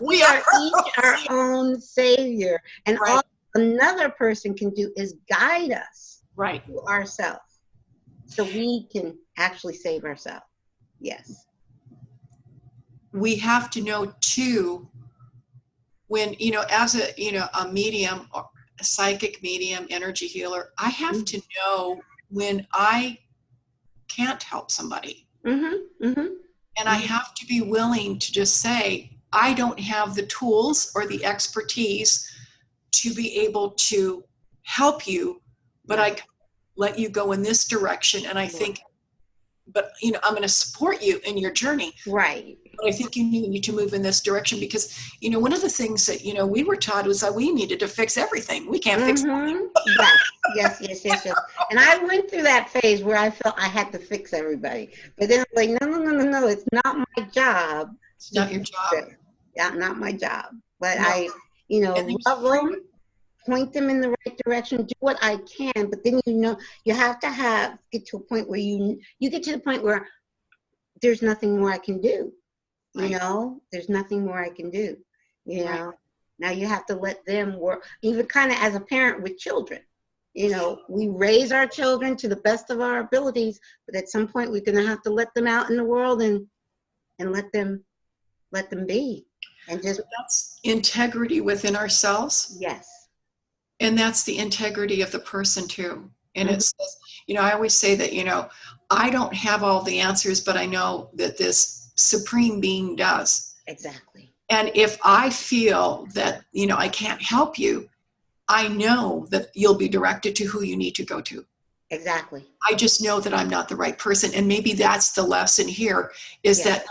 We are each our own savior, and all another person can do is guide us to ourselves, so we can actually save ourselves. Yes. We have to know too, when, as a medium, or a psychic medium, energy healer, I have to know when I can't help somebody. And I have to be willing to just say, I don't have the tools or the expertise to be able to help you, but I can let you go in this direction. And I think, but, I'm going to support you in your journey. Right. But I think you need to move in this direction because, one of the things that, we were taught was that we needed to fix everything. We can't fix everything. Yes. And I went through that phase where I felt I had to fix everybody. But then I'm like, no, it's not my job. It's not your job. Yeah, not my job. But I, love them, point them in the right direction, do what I can. But then, you have to get to a point where you get to the point where there's nothing more I can do. There's nothing more I can do. Now you have to let them work, even kind of as a parent with children. We raise our children to the best of our abilities, but at some point we're going to have to let them out in the world and let them be. And that's integrity within ourselves. Yes. And that's the integrity of the person too. And it's, I always say that, I don't have all the answers, but I know that this supreme being does. Exactly. And if I feel that, I can't help you, I know that you'll be directed to who you need to go to. Exactly. I just know that I'm not the right person. And maybe that's the lesson here is that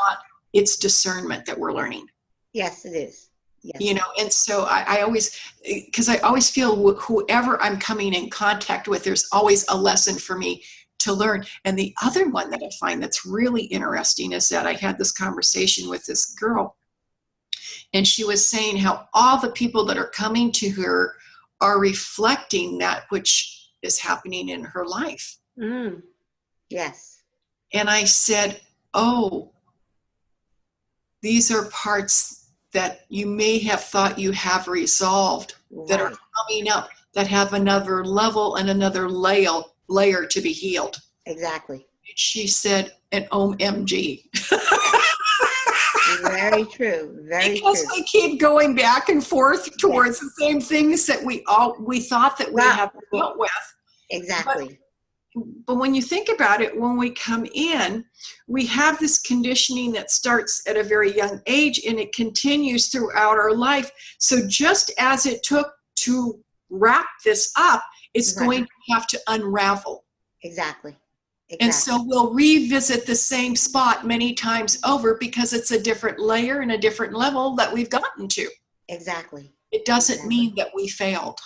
it's discernment that we're learning. Yes, it is. Yes. And so I always feel whoever I'm coming in contact with, there's always a lesson for me to learn. And the other one that I find that's really interesting is that I had this conversation with this girl, and she was saying how all the people that are coming to her are reflecting that which is happening in her life. Yes. And I said, oh, these are parts that you may have thought you have resolved that are coming up, that have another level and another layer to be healed. Exactly. She said, an OMG. Very true. Because we keep going back and forth towards the same things that we thought that we have dealt with. Exactly. But when you think about it, when we come in, we have this conditioning that starts at a very young age and it continues throughout our life. So just as it took to wrap this up, it's going to have to unravel. Exactly. And so we'll revisit the same spot many times over because it's a different layer and a different level that we've gotten to. Exactly. It doesn't mean that we failed.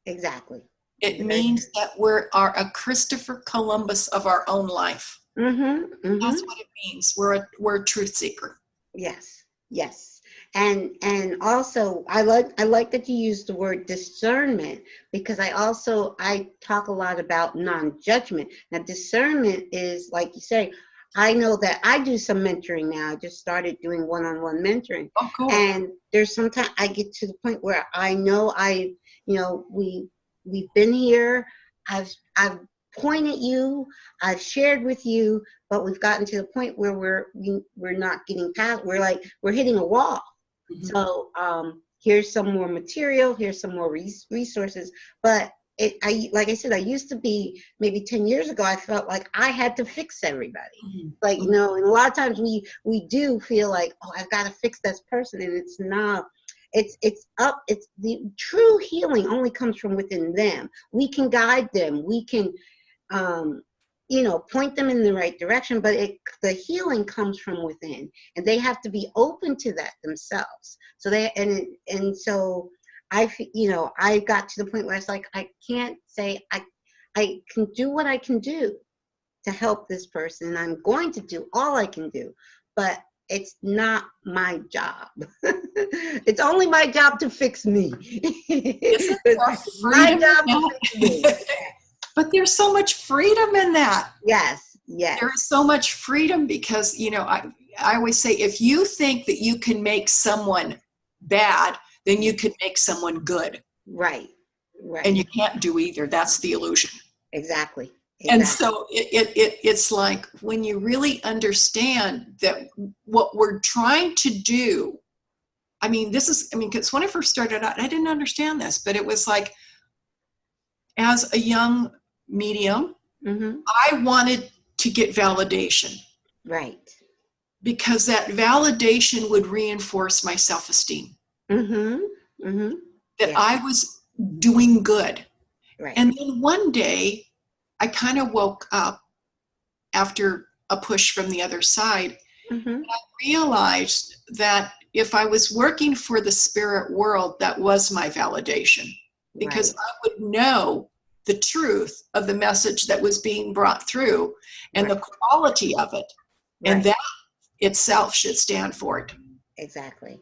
Exactly. It means that we're a Christopher Columbus of our own life. That's what it means. We're a truth seeker. Yes. And also I like that you use the word discernment, because I talk a lot about non-judgment. Now discernment is, like you say, I know that I do some mentoring now. I just started doing one-on-one mentoring. Oh, cool. And there's sometimes I get to the point where I know we've been here. I've pointed you, I've shared with you, but we've gotten to the point where we're not getting past. We're hitting a wall. So here's some more material. Here's some more resources. But like I said, I used to be, maybe 10 years ago, I felt like I had to fix everybody. Like, you know, and a lot of times we do feel like, oh, I've got to fix this person, and it's not. It's the true healing only comes from within them. We can guide them. We can, you know, point them in the right direction, but the healing comes from within, and they have to be open to that themselves. So so you know, I got to the point where I was like, I can't say I can do what I can do to help this person, and I'm going to do all I can do, but it's not my job. It's only my job to fix me. Isn't there my freedom job in to fix me. But there's so much freedom in that. Yes, yes. There is so much freedom because, you know, I always say, if you think that you can make someone bad, then you can make someone good. Right, right. And you can't do either. That's the illusion. Exactly. And so it's like, when you really understand that what we're trying to do, because when I first started out, I didn't understand this, but it was like, as a young medium, I wanted to get validation. Right. Because that validation would reinforce my self-esteem. That I was doing good. Right. And then one day, I kind of woke up after a push from the other side. And I realized that if I was working for the spirit world, that was my validation. Because I would know the truth of the message that was being brought through and the quality of it. And that itself should stand for it. Exactly.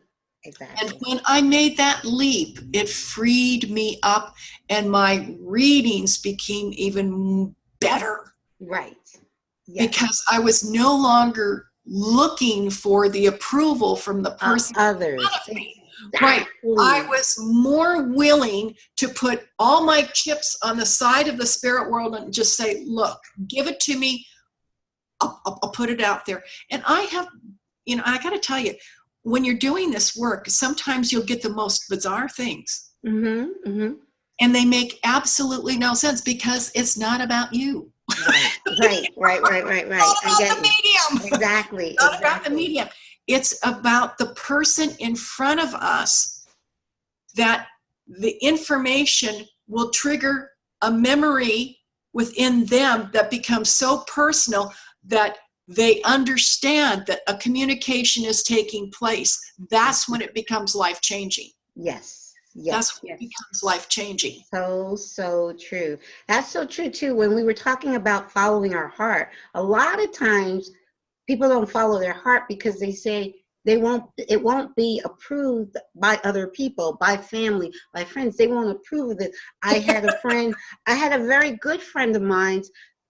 And when I made that leap, it freed me up, and my readings became even better. Right. Yes. Because I was no longer looking for the approval from the person others. Exactly. Right. I was more willing to put all my chips on the side of the spirit world and just say, look, give it to me. I'll put it out there. And I have, you know, I got to tell you, when you're doing this work, sometimes you'll get the most bizarre things. And they make absolutely no sense because it's not about you. Right. Not about the medium. Exactly. Not about the medium. It's about the person in front of us, that the information will trigger a memory within them that becomes so personal that they understand that a communication is taking place. That's when it becomes life-changing. Yes. That's when it becomes life-changing. So true. That's so true too. When we were talking about following our heart, a lot of times people don't follow their heart because they say it won't be approved by other people, by family, by friends. They won't approve of it. I had a very good friend of mine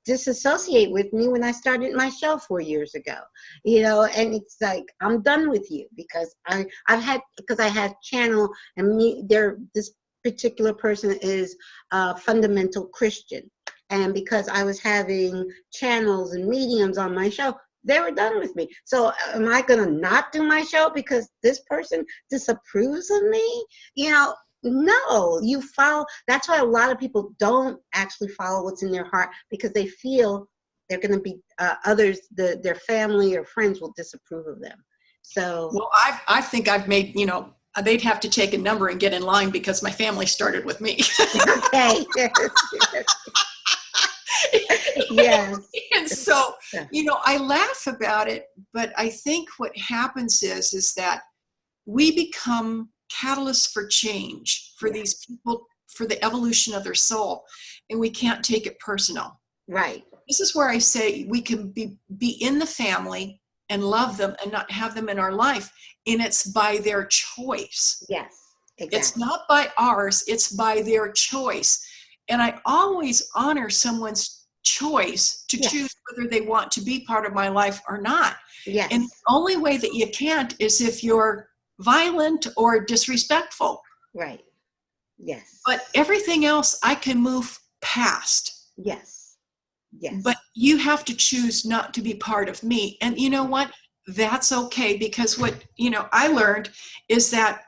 disassociate with me when I started my show 4 years ago, you know, and it's like, I'm done with you because I had channel, and this particular person is a fundamental Christian. And because I was having channels and mediums on my show, they were done with me. So am I going to not do my show because this person disapproves of me? You know, no, you follow. That's why a lot of people don't actually follow what's in their heart, because they feel they're going to be others, their family or friends will disapprove of them. So, well, I think I've made, you know, they'd have to take a number and get in line because my family started with me. Okay. Yes. And so, you know, I laugh about it, but I think what happens is that we become catalysts for change for these people, for the evolution of their soul, and we can't take it personal. Right. This is where I say we can be in the family and love them and not have them in our life, and it's by their choice. Yes, exactly. It's not by ours, it's by their choice. And I always honor someone's choice to choose whether they want to be part of my life or not. Yes. And the only way that you can't is if you're violent or disrespectful. Right. Yes. But everything else I can move past. Yes. Yes. But you have to choose not to be part of me. And you know what? That's okay, because what, you know, I learned is that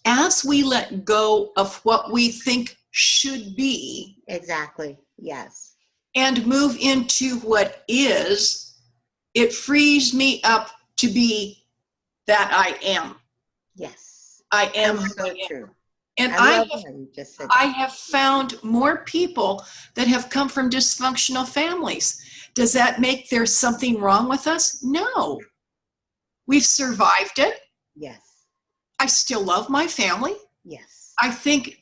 as we let go of what we think should be. Exactly. Yes. And move into what is, it frees me up to be that I am. Yes. I am. That's so true. And I love how you just said that. I have found more people that have come from dysfunctional families. Does that make there's something wrong with us? No. We've survived it. Yes. I still love my family. Yes. I think,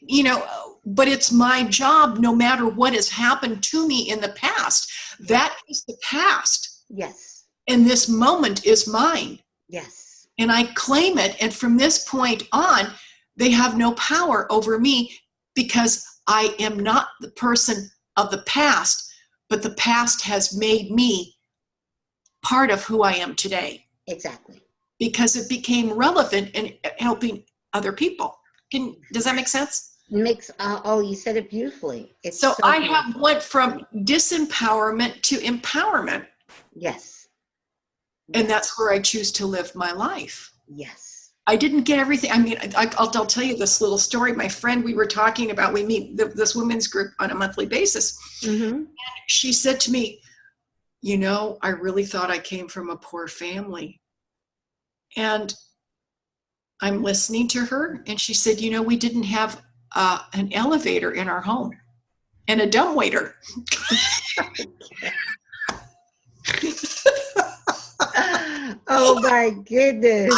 but it's my job, no matter what has happened to me in the past. That is the past. Yes. And this moment is mine. Yes. And I claim it. And from this point on, they have no power over me because I am not the person of the past, but the past has made me part of who I am today. Exactly. Because it became relevant in helping other people. Does that make sense? You said it beautifully. So I have went from disempowerment to empowerment. Yes. And that's where I choose to live my life. Yes. I didn't get everything. I mean, I'll tell you this little story. My friend, we were talking about, we meet this women's group on a monthly basis. Mm-hmm. And she said to me, I really thought I came from a poor family. And I'm listening to her. And she said, we didn't have an elevator in our home and a dumbwaiter. Oh my goodness.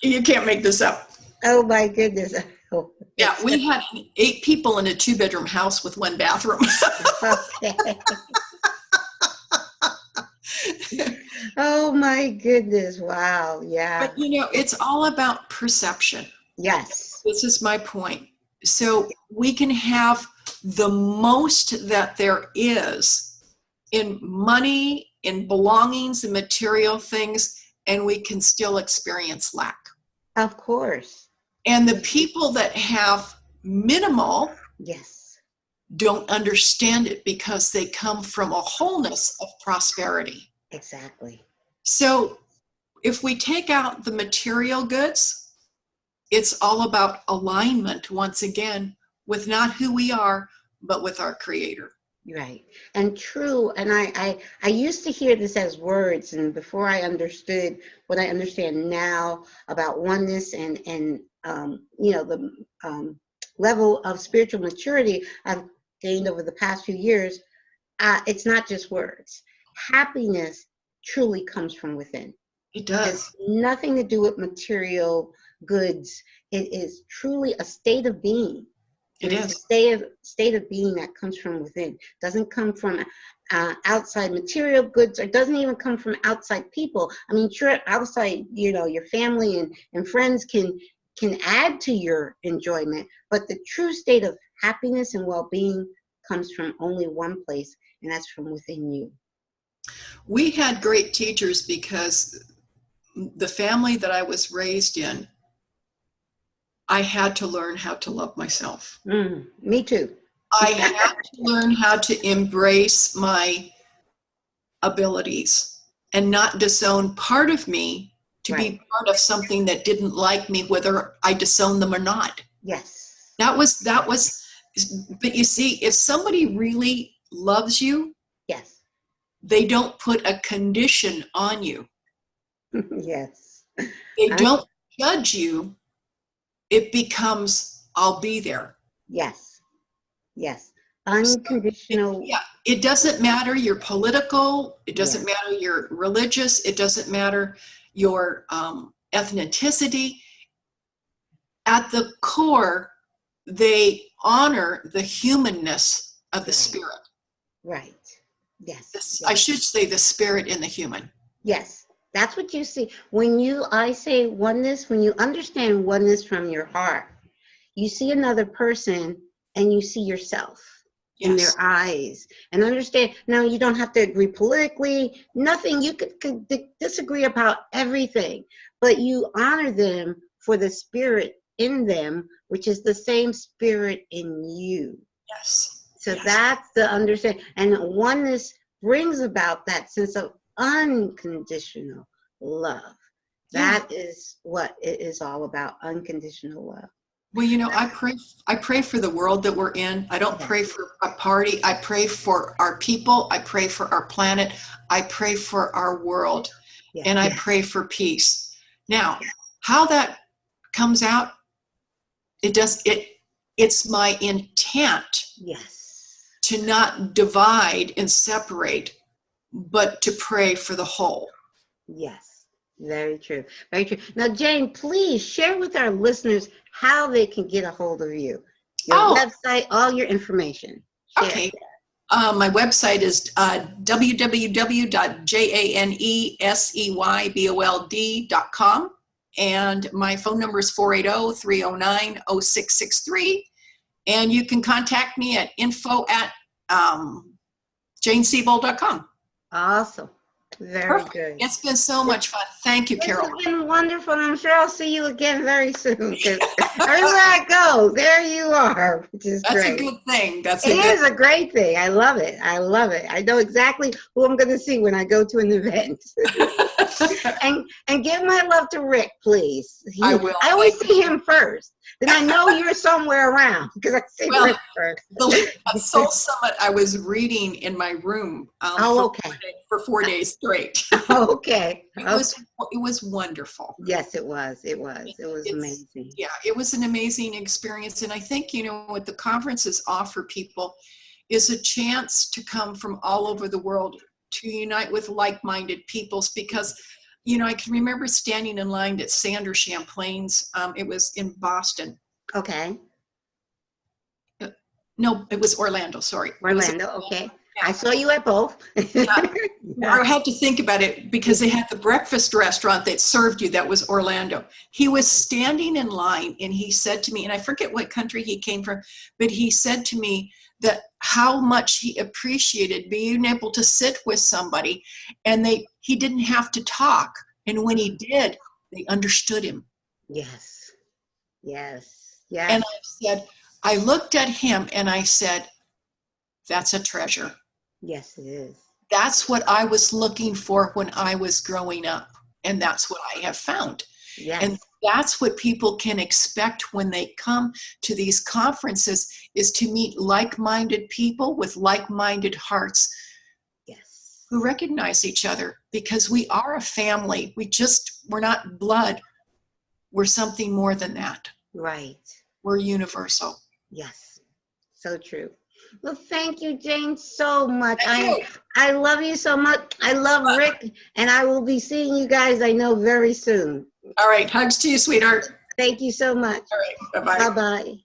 You can't make this up. Oh my goodness. Oh, yeah, we had 8 people in a 2-bedroom house with 1 bathroom. Okay. Oh my goodness. Wow. Yeah. But it's all about perception. Yes. This is my point. So we can have the most that there is in money, in belongings, and material things, and we can still experience lack. Of course. And the people that have minimal, yes, don't understand it because they come from a wholeness of prosperity. Exactly. So if we take out the material goods, it's all about alignment once again with not who we are, but with our Creator. Right. And true. And I used to hear this as words, and before I understood what I understand now about oneness and the level of spiritual maturity I've gained over the past few years, it's not just words. Happiness truly comes from within. It does. It has nothing to do with material goods. It is truly a state of being. It is a state of being that comes from within. Doesn't come from outside material goods, or doesn't even come from outside people. I mean, sure, outside, your family and friends can add to your enjoyment, but the true state of happiness and well-being comes from only one place, and that's from within you. We had great teachers because the family that I was raised in, I had to learn how to love myself. Me too. I had to learn how to embrace my abilities and not disown part of me to be part of something that didn't like me, whether I disowned them or not. Yes. That was, but you see, if somebody really loves you, yes, they don't put a condition on you. Yes. They don't judge you. It becomes, I'll be there. Yes. Yes. Unconditional. It doesn't matter your political, it doesn't matter your religious, it doesn't matter your ethnicity. At the core, they honor the humanness of the spirit. Right. Yes. I should say the spirit in the human. Yes. That's what you see. I say oneness, when you understand oneness from your heart, you see another person and you see yourself in their eyes and understand. Now, you don't have to agree politically, nothing. You could disagree about everything, but you honor them for the spirit in them, which is the same spirit in you. Yes. So that's the understanding. And oneness brings about that sense of unconditional love. That is what it is all about, unconditional love. Well, you know, I pray for the world that we're in. I don't pray for a party. I pray for our people. I pray for our planet. I pray for our world. Yes. And I pray for peace. Now, how that comes out, it's my intent to not divide and separate, but to pray for the whole. Yes, very true. Very true. Now, Jane, please share with our listeners how they can get a hold of you. Your website, all your information. Share. Okay. My website is www.janeseybold.com. And my phone number is 480-309-0663. And you can contact me at info@janeseybold.com. Awesome. Very good. It's been so much fun. Thank you, Carol. It's been wonderful. I'm sure I'll see you again very soon. Everywhere I go, there you are, which is That's great. a good thing. It is a great thing. I love it. I love it. I know exactly who I'm going to see when I go to an event. and give my love to Rick, please. I will. I always see him first. Then I know you're somewhere around because I see Rick first. The Soul Summit, I was reading in my room for 4 days straight. Okay. It was wonderful. Yes, it was. It was amazing. Yeah, it was an amazing experience. And I think, you know, what the conferences offer people is a chance to come from all over the world to unite with like-minded peoples, because, you know, I can remember standing in line at Sanders Champlain's. It was in Boston. Okay. No, it was Orlando. Sorry. Orlando. Okay. I saw you at both. I had to think about it because they had the breakfast restaurant that served you. That was Orlando. He was standing in line and he said to me, and I forget what country he came from, but he said to me that how much he appreciated being able to sit with somebody and he didn't have to talk. And when he did, they understood him. Yes. And I looked at him and I said, that's a treasure. Yes, it is. That's what I was looking for when I was growing up. And that's what I have found. Yes. And that's what people can expect when they come to these conferences, is to meet like-minded people with like-minded hearts. Yes. Who recognize each other, because we are a family. We're not blood. We're something more than that. Right. We're universal. Yes. So true. Well, thank you, Jane, so much. I love you so much. I love Rick, and I will be seeing you guys, I know, very soon. All right. Hugs to you, sweetheart. Thank you so much. All right. Bye-bye. Bye-bye.